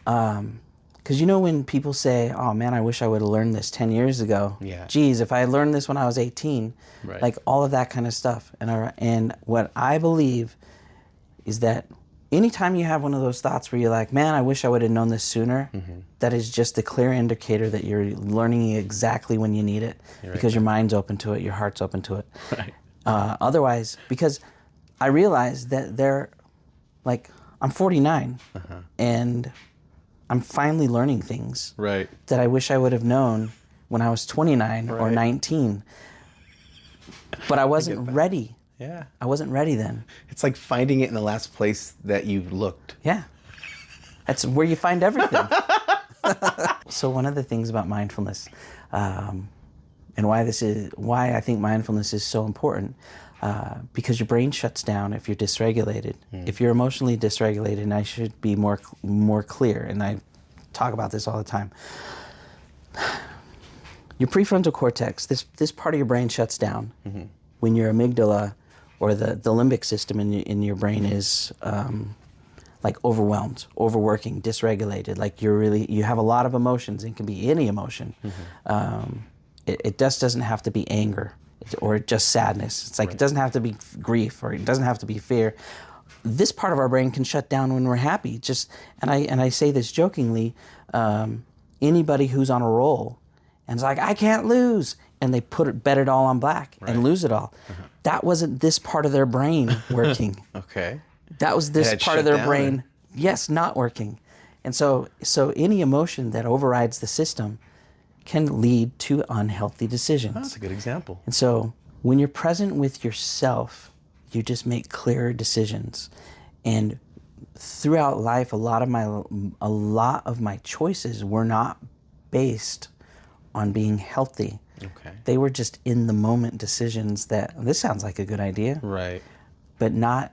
because when people say, oh man, I wish I would have learned this 10 years ago. Yeah. Geez, if I had learned this when I was 18, right. Like all of that kind of stuff. And what I believe is that anytime you have one of those thoughts where you're like, man, I wish I would have known this sooner, that is just a clear indicator that you're learning exactly when you need it, because your mind's open to it, your heart's open to it. Right. Otherwise, because I realize that I'm 49 and I'm finally learning things Right. that I wish I would have known when I was 29 or 19. But I wasn't ready. Yeah. I wasn't ready then. It's like finding it in the last place that you looked. Yeah. That's where you find everything. So one of the things about mindfulness, and why I think mindfulness is so important, because your brain shuts down if you're dysregulated. If you're emotionally dysregulated, and I should be more clear, and I talk about this all the time. Your prefrontal cortex, this part of your brain shuts down when your amygdala or the limbic system in your brain is like overwhelmed, overworking, dysregulated. Like you have a lot of emotions. It can be any emotion. It just doesn't have to be anger or just sadness. It's like it doesn't have to be grief, or it doesn't have to be fear. This part of our brain can shut down when we're happy. And I say this jokingly. Anybody who's on a roll and it's like, I can't lose, and they bet it all on black and lose it all. That wasn't this part of their brain working. Okay. That was this had part of shut their down brain, yes, not working. And so any emotion that overrides the system can lead to unhealthy decisions. That's a good example. And so when you're present with yourself, you just make clearer decisions. And throughout life, a lot of my choices were not based on being healthy. Okay. They were just in the moment decisions that, this sounds like a good idea. Right. But not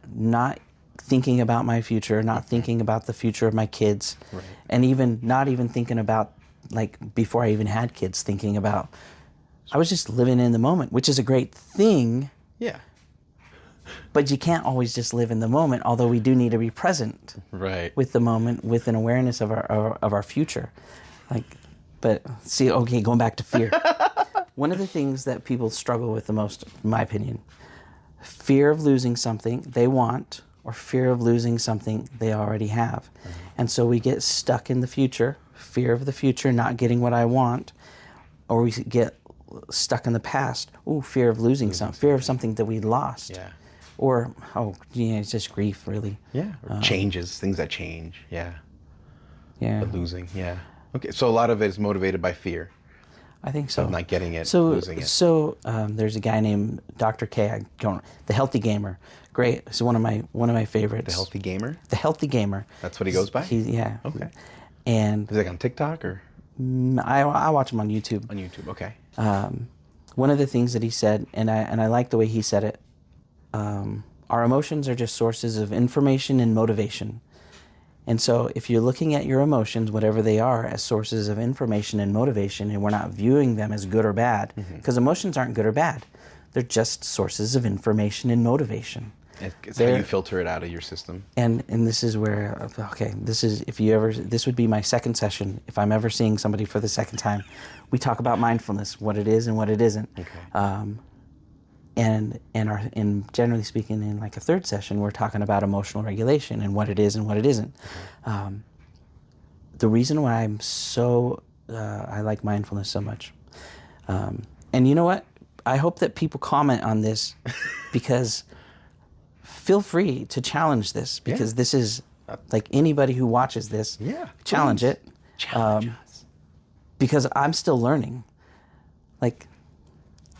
thinking about my future, not thinking about the future of my kids. Right. And not even thinking about, like, before I even had kids, thinking about, I was just living in the moment, which is a great thing. Yeah. But you can't always just live in the moment, although we do need to be present with the moment, with an awareness of our future. But see, okay, going back to fear. One of the things that people struggle with the most, in my opinion, fear of losing something they want, or fear of losing something they already have. And so we get stuck in the future, fear of the future, not getting what I want, or we get stuck in the past, fear of losing something, fear of something that we lost. Yeah. Or, it's just grief, really. Yeah. Or changes, things that change. Yeah. Yeah. But losing. Yeah. Okay. So a lot of it is motivated by fear. I think so. Of not getting it, losing it. So there's a guy named Dr. K. The Healthy Gamer. Great. It's one of my favorites. The Healthy Gamer? The Healthy Gamer. That's what he goes by? Yeah. Okay. And is it like on TikTok or? I watch him on YouTube. On YouTube. Okay. One of the things that he said, and I like the way he said it. Our emotions are just sources of information and motivation. And so if you're looking at your emotions, whatever they are, as sources of information and motivation, and we're not viewing them as good or bad, because emotions aren't good or bad. They're just sources of information and motivation. It's how you filter it out of your system. And this is where, this would be my second session. If I'm ever seeing somebody for the second time, we talk about mindfulness, what it is and what it isn't. Okay. And generally speaking, in like a third session, we're talking about emotional regulation and what it is and what it isn't. The reason why I like mindfulness so much, and you know what? I hope that people comment on this, because feel free to challenge this, because this is like anybody who watches this, challenge it. Challenge us. Because I'm still learning.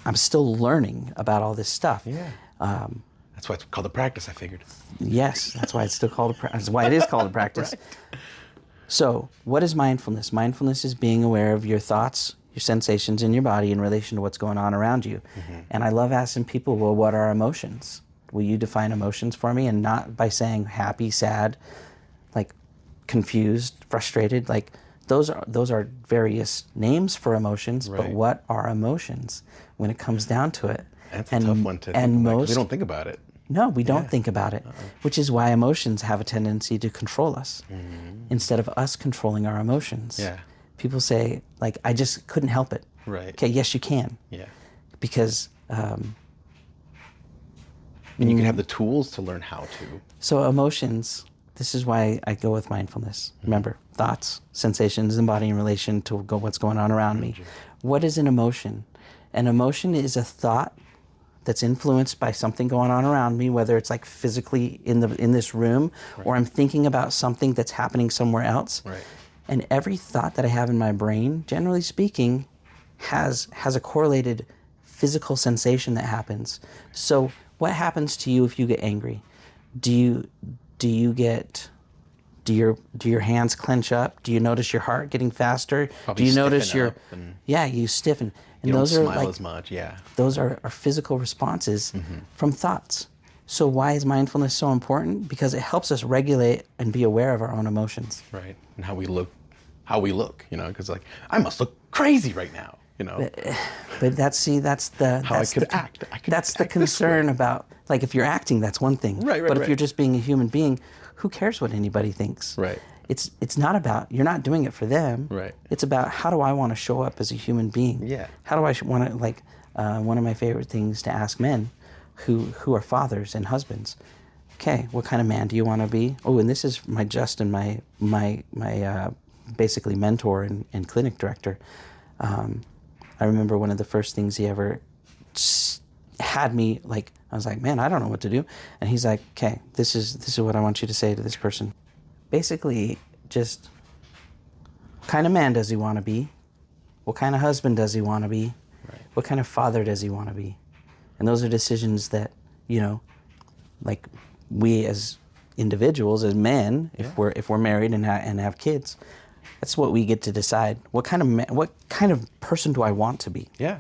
I'm still learning about all this stuff. Yeah. That's why it's called a practice, I figured. Yes, that's why it's still called a practice. That's why it is called a practice. Right. So, what is mindfulness? Mindfulness is being aware of your thoughts, your sensations in your body in relation to what's going on around you. And I love asking people, well, what are emotions? Will you define emotions for me? And not by saying happy, sad, like confused, frustrated, like those are various names for emotions, but what are emotions when it comes down to it? That's a tough one to think about. We don't think about it. No, we don't think about it, which is why emotions have a tendency to control us instead of us controlling our emotions. Yeah. People say, like, I just couldn't help it. Right. Okay, yes, you can. Yeah. Because... and you can have the tools to learn how to. So emotions this is why I go with mindfulness. Remember, thoughts, sensations, and body in relation to what's going on around me. What is an emotion? An emotion is a thought that's influenced by something going on around me, whether it's like physically in this room, or I'm thinking about something that's happening somewhere else. Right. And every thought that I have in my brain, generally speaking, has a correlated physical sensation that happens. So what happens to you if you get angry? Do your hands clench up? Do you notice your heart getting faster? Probably Do you notice stiffen your up and you stiffen. And you don't those are smile like as much. Yeah. those are physical responses from thoughts. So why is mindfulness so important? Because it helps us regulate and be aware of our own emotions. Right. And how we look, because like I must look crazy right now, But that's the How I could act. That's the act this concern about, like, if you're acting, that's one thing. Right, But if right. you're just being a human being, who cares what anybody thinks? Right. It's not about, you're not doing it for them. Right. It's about, how do I want to show up as a human being? Yeah. How do I want to, like, one of my favorite things to ask men who are fathers and husbands, okay, what kind of man do you want to be? Oh, and this is my Justin, my basically mentor and clinic director. I remember one of the first things he ever had me, like, I was like, man, I don't know what to do. And he's like, okay, this is what I want you to say to this person. Basically, just what kind of man does he want to be? What kind of husband does he want to be? Right. What kind of father does he want to be? And those are decisions that, like, we as individuals, as men, if we're married and have kids, that's what we get to decide. What kind of person do I want to be? Yeah.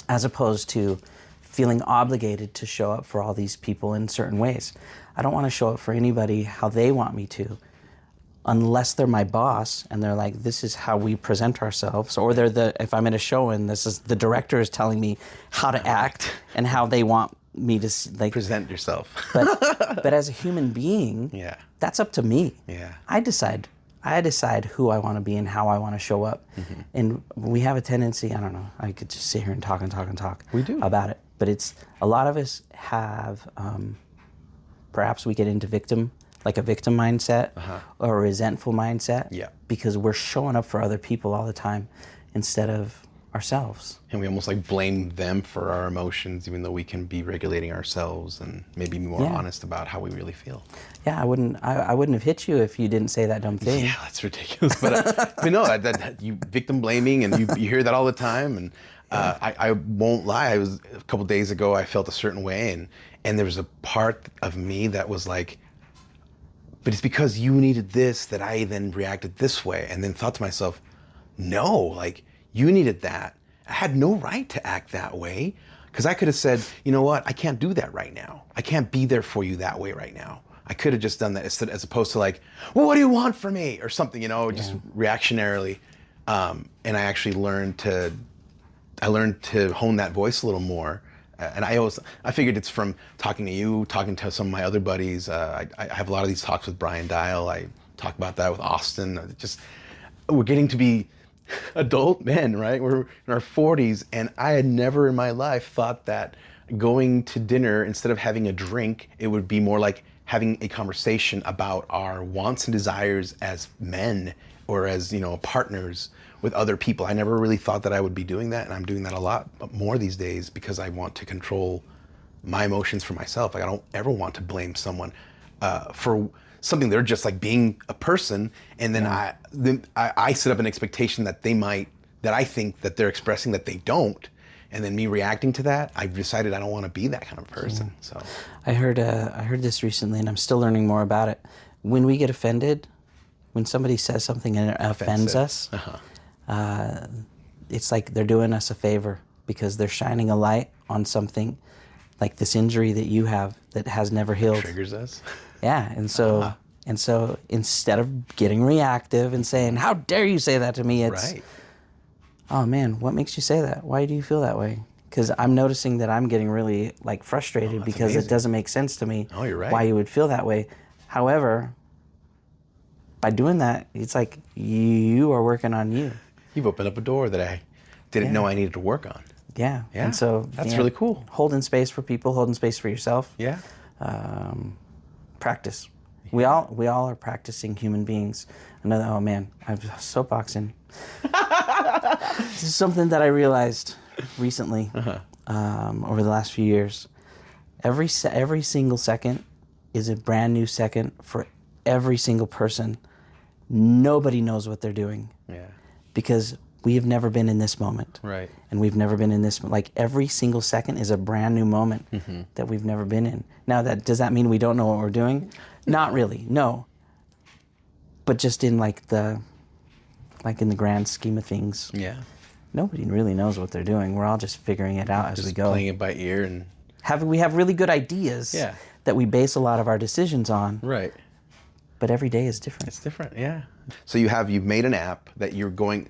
As opposed to feeling obligated to show up for all these people in certain ways. I don't want to show up for anybody how they want me to, unless they're my boss and they're like, this is how we present ourselves, or if I'm in a show and the director is telling me how to act and how they want me to, like, Present yourself. but as a human being, Yeah. that's up to me. Yeah. I decide who I want to be and how I want to show up. And we have a tendency, I don't know, I could just sit here and talk We do. about it. But a lot of us have, perhaps we get into a victim mindset or a resentful mindset. Yeah. Because we're showing up for other people all the time instead of ourselves. And we almost like blame them for our emotions, even though we can be regulating ourselves and maybe be more Yeah. honest about how we really feel. Yeah, I wouldn't have hit you if you didn't say that dumb thing. Yeah, that's ridiculous. But no, that you victim blaming, and you hear that all the time. And I won't lie. I was a couple days ago. I felt a certain way, and there was a part of me that was like, but it's because you needed this that I then reacted this way, and then thought to myself, no, like you needed that. I had no right to act that way, because I could have said, you know what, I can't do that right now. I can't be there for you that way right now. I could have just done that as opposed to like, well, what do you want from me? Or something, just reactionarily. And I actually learned to hone that voice a little more. And I figured it's from talking to you, talking to some of my other buddies. I have a lot of these talks with Brian Dial. I talk about that with Austin. We're getting to be adult men, right? We're in our 40s, and I had never in my life thought that going to dinner, instead of having a drink, it would be more like having a conversation about our wants and desires as men, or as, partners with other people. I never really thought that I would be doing that, and I'm doing that a lot more these days because I want to control my emotions for myself. Like, I don't ever want to blame someone for something. They're just like being a person, and then I set up an expectation that that I think that they're expressing that they don't, and then me reacting to that, I've decided I don't want to be that kind of person. So I heard this recently, and I'm still learning more about it. When we get offended, when somebody says something and it offends us, it's like they're doing us a favor, because they're shining a light on something, like this injury that you have that has never healed. Triggers us. Yeah, and so instead of getting reactive and saying, "How dare you say that to me?" It's, Right. "Oh man, what makes you say that? Why do you feel that way?" Because I'm noticing that I'm getting really frustrated because amazing. it doesn't make sense to me. Oh, you're right. Why you would feel that way. However, by doing that, it's like you are working on you. You've opened up a door that I didn't know I needed to work on. Yeah. Yeah, And so that's really cool. Holding space for people, holding space for yourself. Yeah. Practice. We all are practicing human beings. Another, oh man, I'm soapboxing. This is something that I realized recently, over the last few years. Every single second is a brand new second for every single person. Nobody knows what they're doing. Yeah. Because we have never been in this moment. Right. And we've never been in this, like every single second is a brand new moment that we've never been in. Now, does that mean we don't know what we're doing? Not really, no. But just in in the grand scheme of things. Yeah. Nobody really knows what they're doing. We're all just figuring it out as we go. Playing it by ear and... We have really good ideas that we base a lot of our decisions on. Right. But every day is different. It's different, yeah. So you've made an app that you're going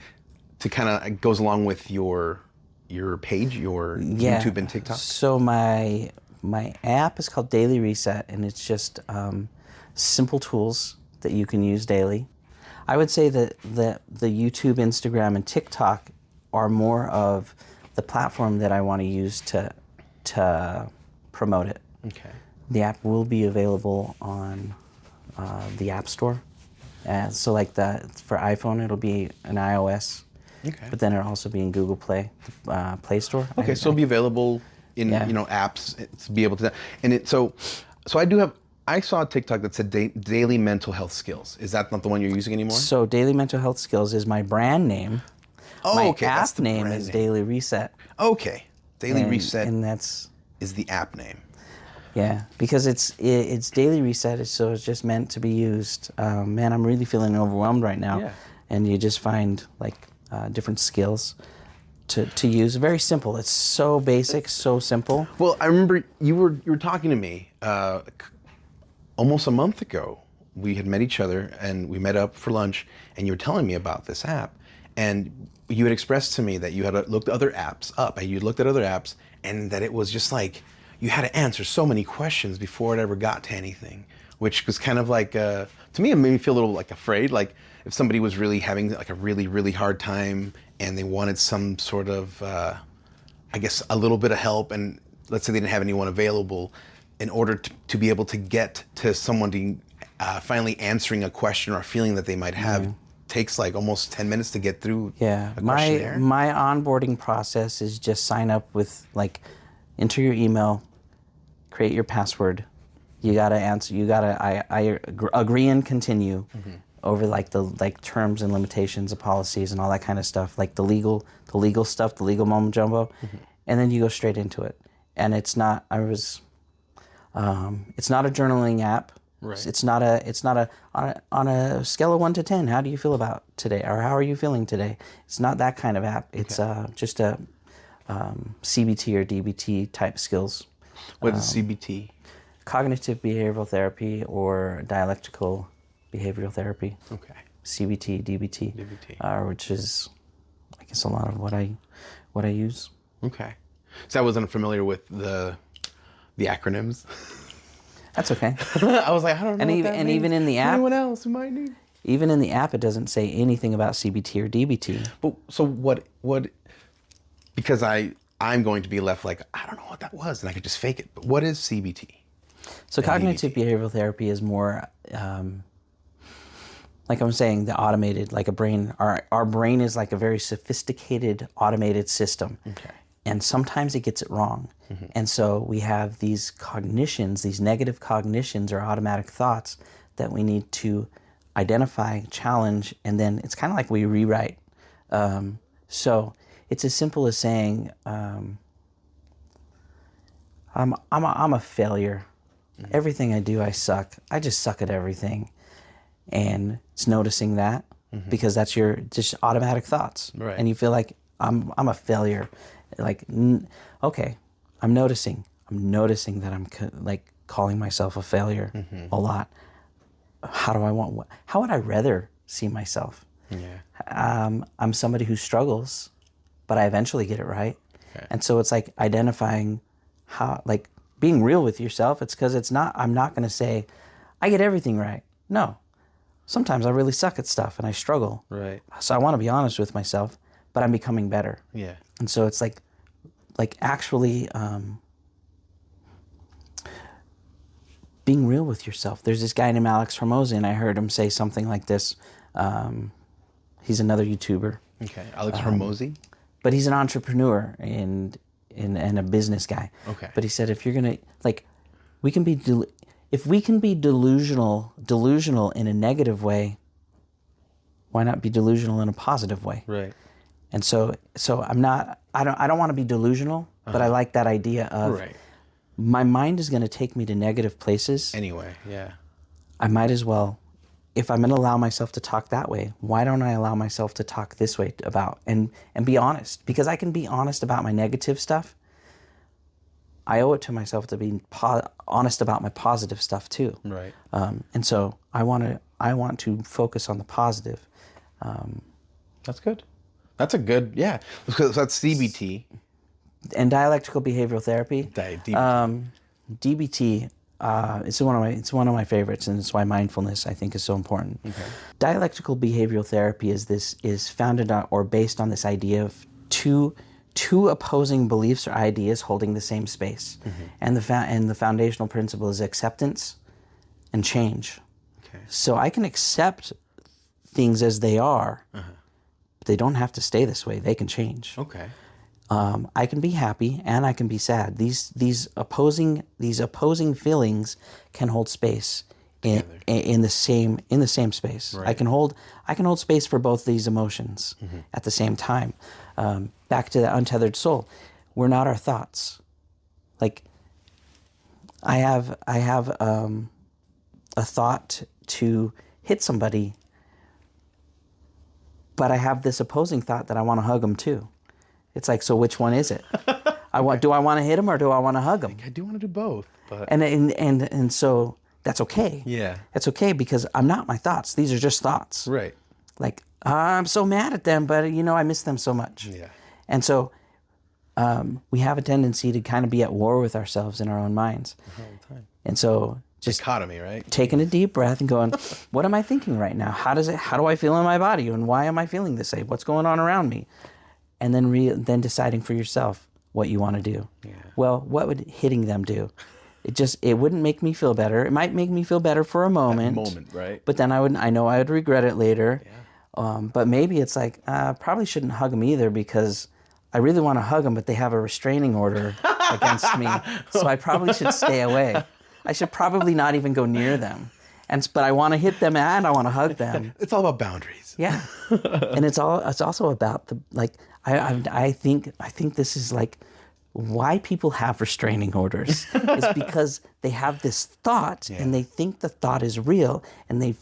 to kind of goes along with your page, your YouTube and TikTok? So my app is called Daily Reset, and it's just simple tools that you can use daily. I would say that the YouTube, Instagram, and TikTok are more of the platform that I want to use to promote it. Okay. The app will be available on the App Store. So for iPhone, it'll be an iOS. Okay. But then it'll also be in Google Play Store. Okay, so it'll be available in apps to be able to. And so I saw a TikTok that said daily mental health skills. Is that not the one you're using anymore? So Daily Mental Health Skills is my brand name. Oh, my okay. app name is Daily Reset. Okay, Daily Reset. And that's is the app name. Yeah, because it's Daily Reset, so it's just meant to be used. Man, I'm really feeling overwhelmed right now. Yeah. And you just find different skills to use. Very simple. It's so basic, so simple. Well, I remember you were talking to me almost a month ago. We had met each other and we met up for lunch, and you were telling me about this app, and you had expressed to me that you had looked other apps up, and you looked at other apps, and that it was just like you had to answer so many questions before it ever got to anything, which was kind of like to me it made me feel a little like afraid, like if somebody was really having like a really, really hard time and they wanted some sort of I guess a little bit of help, and let's say they didn't have anyone available, in order to be able to get to someone to finally answering a question or a feeling that they might have takes like almost 10 minutes to get through a questionnaire. My onboarding process is just sign up with enter your email, create your password. You gotta answer. You gotta I agree and continue over the terms and limitations of policies and all that kind of stuff, like the legal stuff, the legal mumbo jumbo, and then you go straight into it. And it's not. It's not a journaling app. Right. It's not on a scale of 1 to 10. How do you feel about today, or how are you feeling today? It's not that kind of app. It's just a CBT or DBT type skills. What is CBT? Cognitive behavioral therapy or dialectical behavioral therapy. Okay. CBT, DBT. Which is, I guess, a lot of what I use. Okay. So I wasn't familiar with the acronyms. That's okay. I was like, I don't know. And even in the app, anyone else who might need. Even in the app, it doesn't say anything about CBT or DBT. But so what? Because I'm going to be left like, I don't know what that was, and I could just fake it. But what is CBT? So cognitive behavioral therapy is more, like I'm saying, the automated, like a brain. Our brain is like a very sophisticated automated system. Okay. And sometimes it gets it wrong. And so we have these cognitions, these negative cognitions or automatic thoughts that we need to identify, challenge, and then it's kind of like we rewrite. So it's as simple as saying, I'm a failure. Everything I do, I suck. I just suck at everything. And it's noticing that because that's your just automatic thoughts. Right. And you feel like I'm a failure. Okay, I'm noticing that I'm calling myself a failure a lot. How would I rather see myself? Yeah. I'm somebody who struggles, but I eventually get it right. Okay. And so it's like identifying how, being real with yourself. It's because I'm not going to say, I get everything right. No. Sometimes I really suck at stuff and I struggle. Right. So I want to be honest with myself, but I'm becoming better. Yeah. And so it's actually being real with yourself. There's this guy named Alex Hormozi, and I heard him say something like this. He's another YouTuber. Okay, Alex Hormozi. But he's an entrepreneur and a business guy. Okay. But he said, if you're gonna if we can be delusional in a negative way, why not be delusional in a positive way? Right. And so I don't want to be delusional, but I like that idea of my mind is going to take me to negative places. Anyway, yeah. I might as well, if I'm going to allow myself to talk that way, why don't I allow myself to talk this way about and be honest? Because I can be honest about my negative stuff. I owe it to myself to be honest about my positive stuff too. Right. And so I want to focus on the positive. That's good. That's a good, yeah. So that's CBT. And dialectical behavioral therapy. DBT. It's one of my favorites, and it's why mindfulness, I think, is so important. Okay. Dialectical behavioral therapy is founded on or based on this idea of two opposing beliefs or ideas holding the same space, and the foundational principle is acceptance and change. Okay. So I can accept things as they are. But they don't have to stay this way. They can change. Okay. I can be happy and I can be sad. These opposing feelings can hold space in the same space. Right. I can hold space for both these emotions at the same time. Back to the untethered soul. We're not our thoughts. Like I have a thought to hit somebody, but I have this opposing thought that I want to hug them too. It's like, so which one is it? Do I want to hit him or do I want to hug him? I do want to do both, but and so that's okay. Yeah, that's okay because I'm not my thoughts. These are just thoughts. Right. Like I'm so mad at them, but I miss them so much. Yeah. And so we have a tendency to kind of be at war with ourselves in our own minds. All the time. And so just dichotomy, right? Taking a deep breath and going, what am I thinking right now? How do I feel in my body, and why am I feeling this way? What's going on around me? And then deciding for yourself what you want to do. Yeah. Well, what would hitting them do? It wouldn't make me feel better. It might make me feel better for a moment. Right? But then I know I would regret it later. Yeah. But maybe it's like, I probably shouldn't hug them either because I really want to hug them, but they have a restraining order against me. So I probably should stay away. I should probably not even go near them. But I want to hit them and I want to hug them. It's all about boundaries. Yeah. And it's also about I think this is like why people have restraining orders is because they have this thought and they think the thought is real and they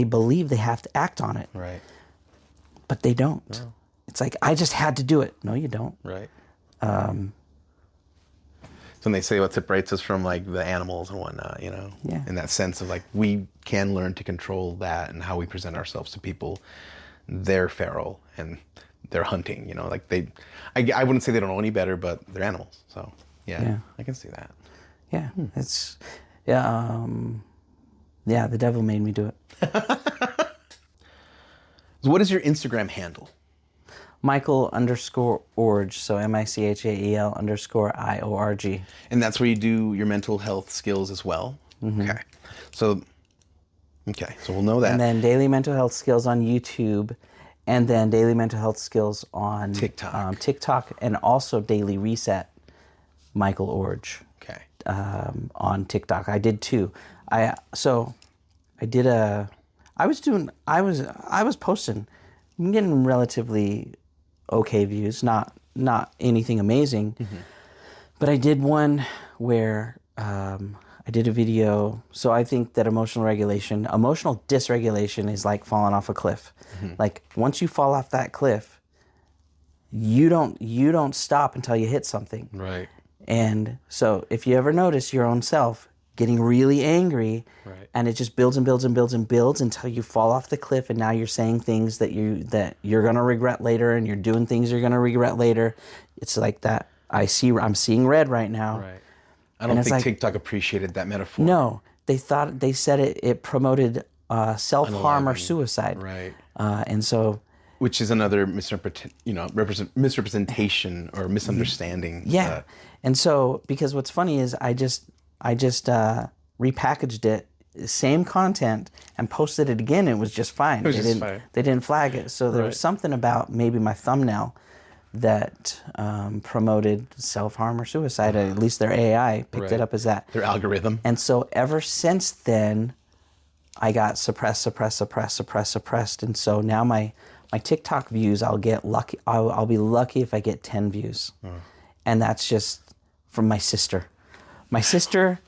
believe they have to act on it. Right. But they don't. No. It's like, I just had to do it. No, you don't. Right. So when they say what separates us from like the animals and whatnot, in that sense of like we can learn to control that and how we present ourselves to people. They're feral and they're hunting, like I wouldn't say they don't know any better, but they're animals. So yeah. I can see that. Yeah. It's, the devil made me do it. So what is your Instagram handle? Michael _Iorg, so MICHAEL_IORG. And that's where you do your mental health skills as well? Mm-hmm. So we'll know that. And then daily mental health skills on YouTube, and then daily mental health skills on TikTok, and also daily reset, Michael Iorg. Okay. On TikTok, I did too. I was posting, I'm getting relatively okay views, not anything amazing, but I did one where I did a video. So I think that emotional dysregulation is like falling off a cliff. Like once you fall off that cliff, you don't stop until you hit something. Right. And so if you ever notice your own self getting really angry, and it just builds and builds and builds and builds until you fall off the cliff, and now you're saying things that you're gonna regret later, and you're doing things you're gonna regret later. It's like that. I'm seeing red right now. Right. I don't think TikTok appreciated that metaphor. No, they said it promoted self-harm or suicide. Right. And so, which is another misrepresentation or misunderstanding. Yeah. And so, because what's funny is I just repackaged it, same content, and posted it again. It was just fine. It was just fine. They didn't flag it. So there was something about maybe my thumbnail that promoted self-harm or suicide. At least their AI picked it up as that. Their algorithm. And so ever since then, I got suppressed. And so now my TikTok views, I'll get lucky. I'll be lucky if I get 10 views. And that's just from my sister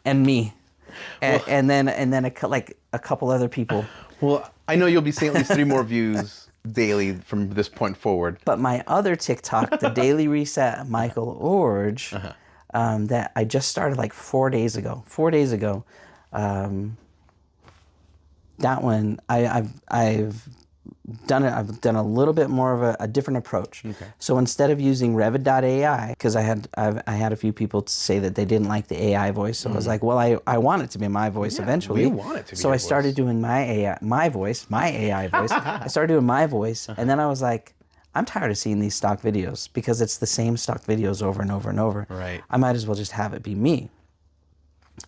and me. And then a couple other people. Well, I know you'll be seeing at least 3 more views daily from this point forward. But my other TikTok, the Daily Reset Michael Iorg, that I just started like 4 days ago. That one, I've done it. I've done a little bit more of a different approach. Okay. So instead of using Revit.ai, because I had a few people say that they didn't like the AI voice, so I was like, well, I want it to be my voice eventually. We want it to be so your I started voice. doing my AI voice. I started doing my voice, and then I was like, I'm tired of seeing these stock videos because it's the same stock videos over and over and over. Right. I might as well just have it be me.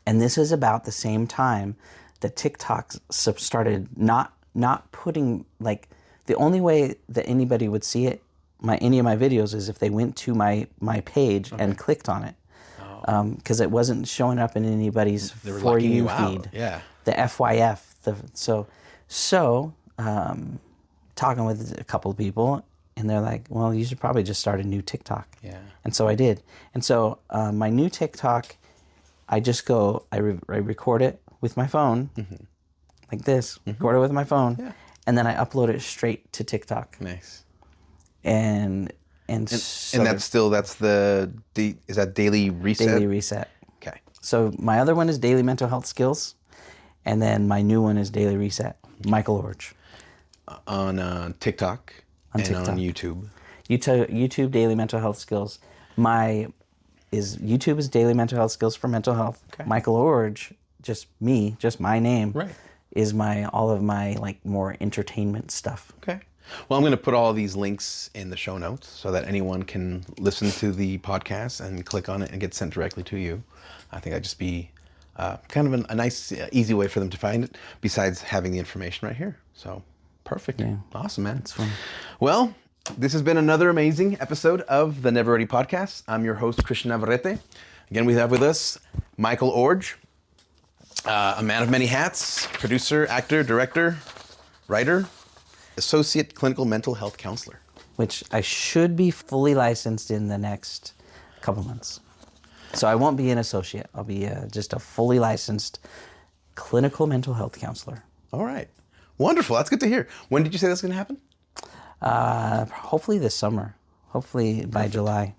And this is about the same time that TikTok started not putting, like, the only way that anybody would see it, any of my videos, is if they went to my page and clicked on it. Because it wasn't showing up in anybody's For You feed. Yeah. The FYF. So talking with a couple of people, and they're like, well, you should probably just start a new TikTok. Yeah. And so I did. And so my new TikTok, I record it with my phone, like this, record it with my phone, and then I upload it straight to TikTok. Nice. And that's the is that Daily Reset? Daily Reset. Okay. So my other one is Daily Mental Health Skills, and then my new one is Daily Reset, Michael Iorg. On TikTok and on YouTube. YouTube Daily Mental Health Skills. YouTube is Daily Mental Health Skills for Mental Health. Okay. Michael Iorg, just my name, is all of my like more entertainment stuff. Okay. Well, I'm going to put all these links in the show notes so that anyone can listen to the podcast and click on it and get sent directly to you. I think that'd just be kind of a nice, easy way for them to find it, besides having the information right here. So, perfect. Yeah. Awesome, man. It's fun. Well, this has been another amazing episode of the Never Ready Podcast. I'm your host, Christian Navarrete. Again, we have with us Michael Iorg, a man of many hats, producer, actor, director, writer, associate clinical mental health counselor. Which I should be fully licensed in the next couple months. So I won't be an associate. I'll be just a fully licensed clinical mental health counselor. All right. Wonderful. That's good to hear. When did you say that's going to happen? Hopefully this summer. Hopefully by July.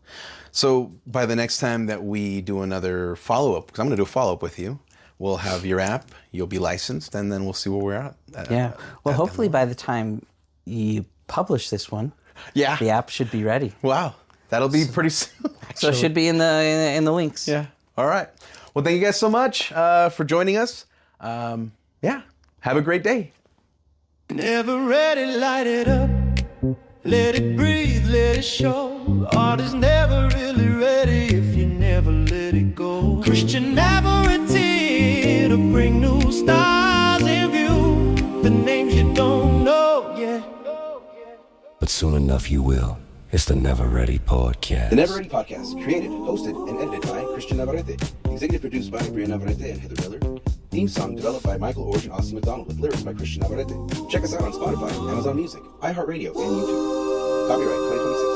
So by the next time that we do another follow-up, because I'm going to do a follow-up with you, we'll have your app, you'll be licensed, and then we'll see where we're at. Yeah. Well, hopefully by the time you publish this one, the app should be ready. Wow. That'll be pretty soon. So it should be in the links. Yeah. All right. Well, thank you guys so much for joining us. Have a great day. Never ready, light it up. Let it breathe, let it show. Art is never really ready if you never let it go. Christian Navarrete to bring new stars in view. The names you don't know yet. But soon enough you will. It's the Never Ready Podcast. The Never Ready Podcast, created, hosted, and edited by Christian Navarrete. Executive produced by Brian Navarrete and Heather Miller. Theme song developed by Michael Iorg and Austin McDonald with lyrics by Christian Navarrete. Check us out on Spotify, Amazon Music, iHeartRadio, and YouTube. Copyright 2026.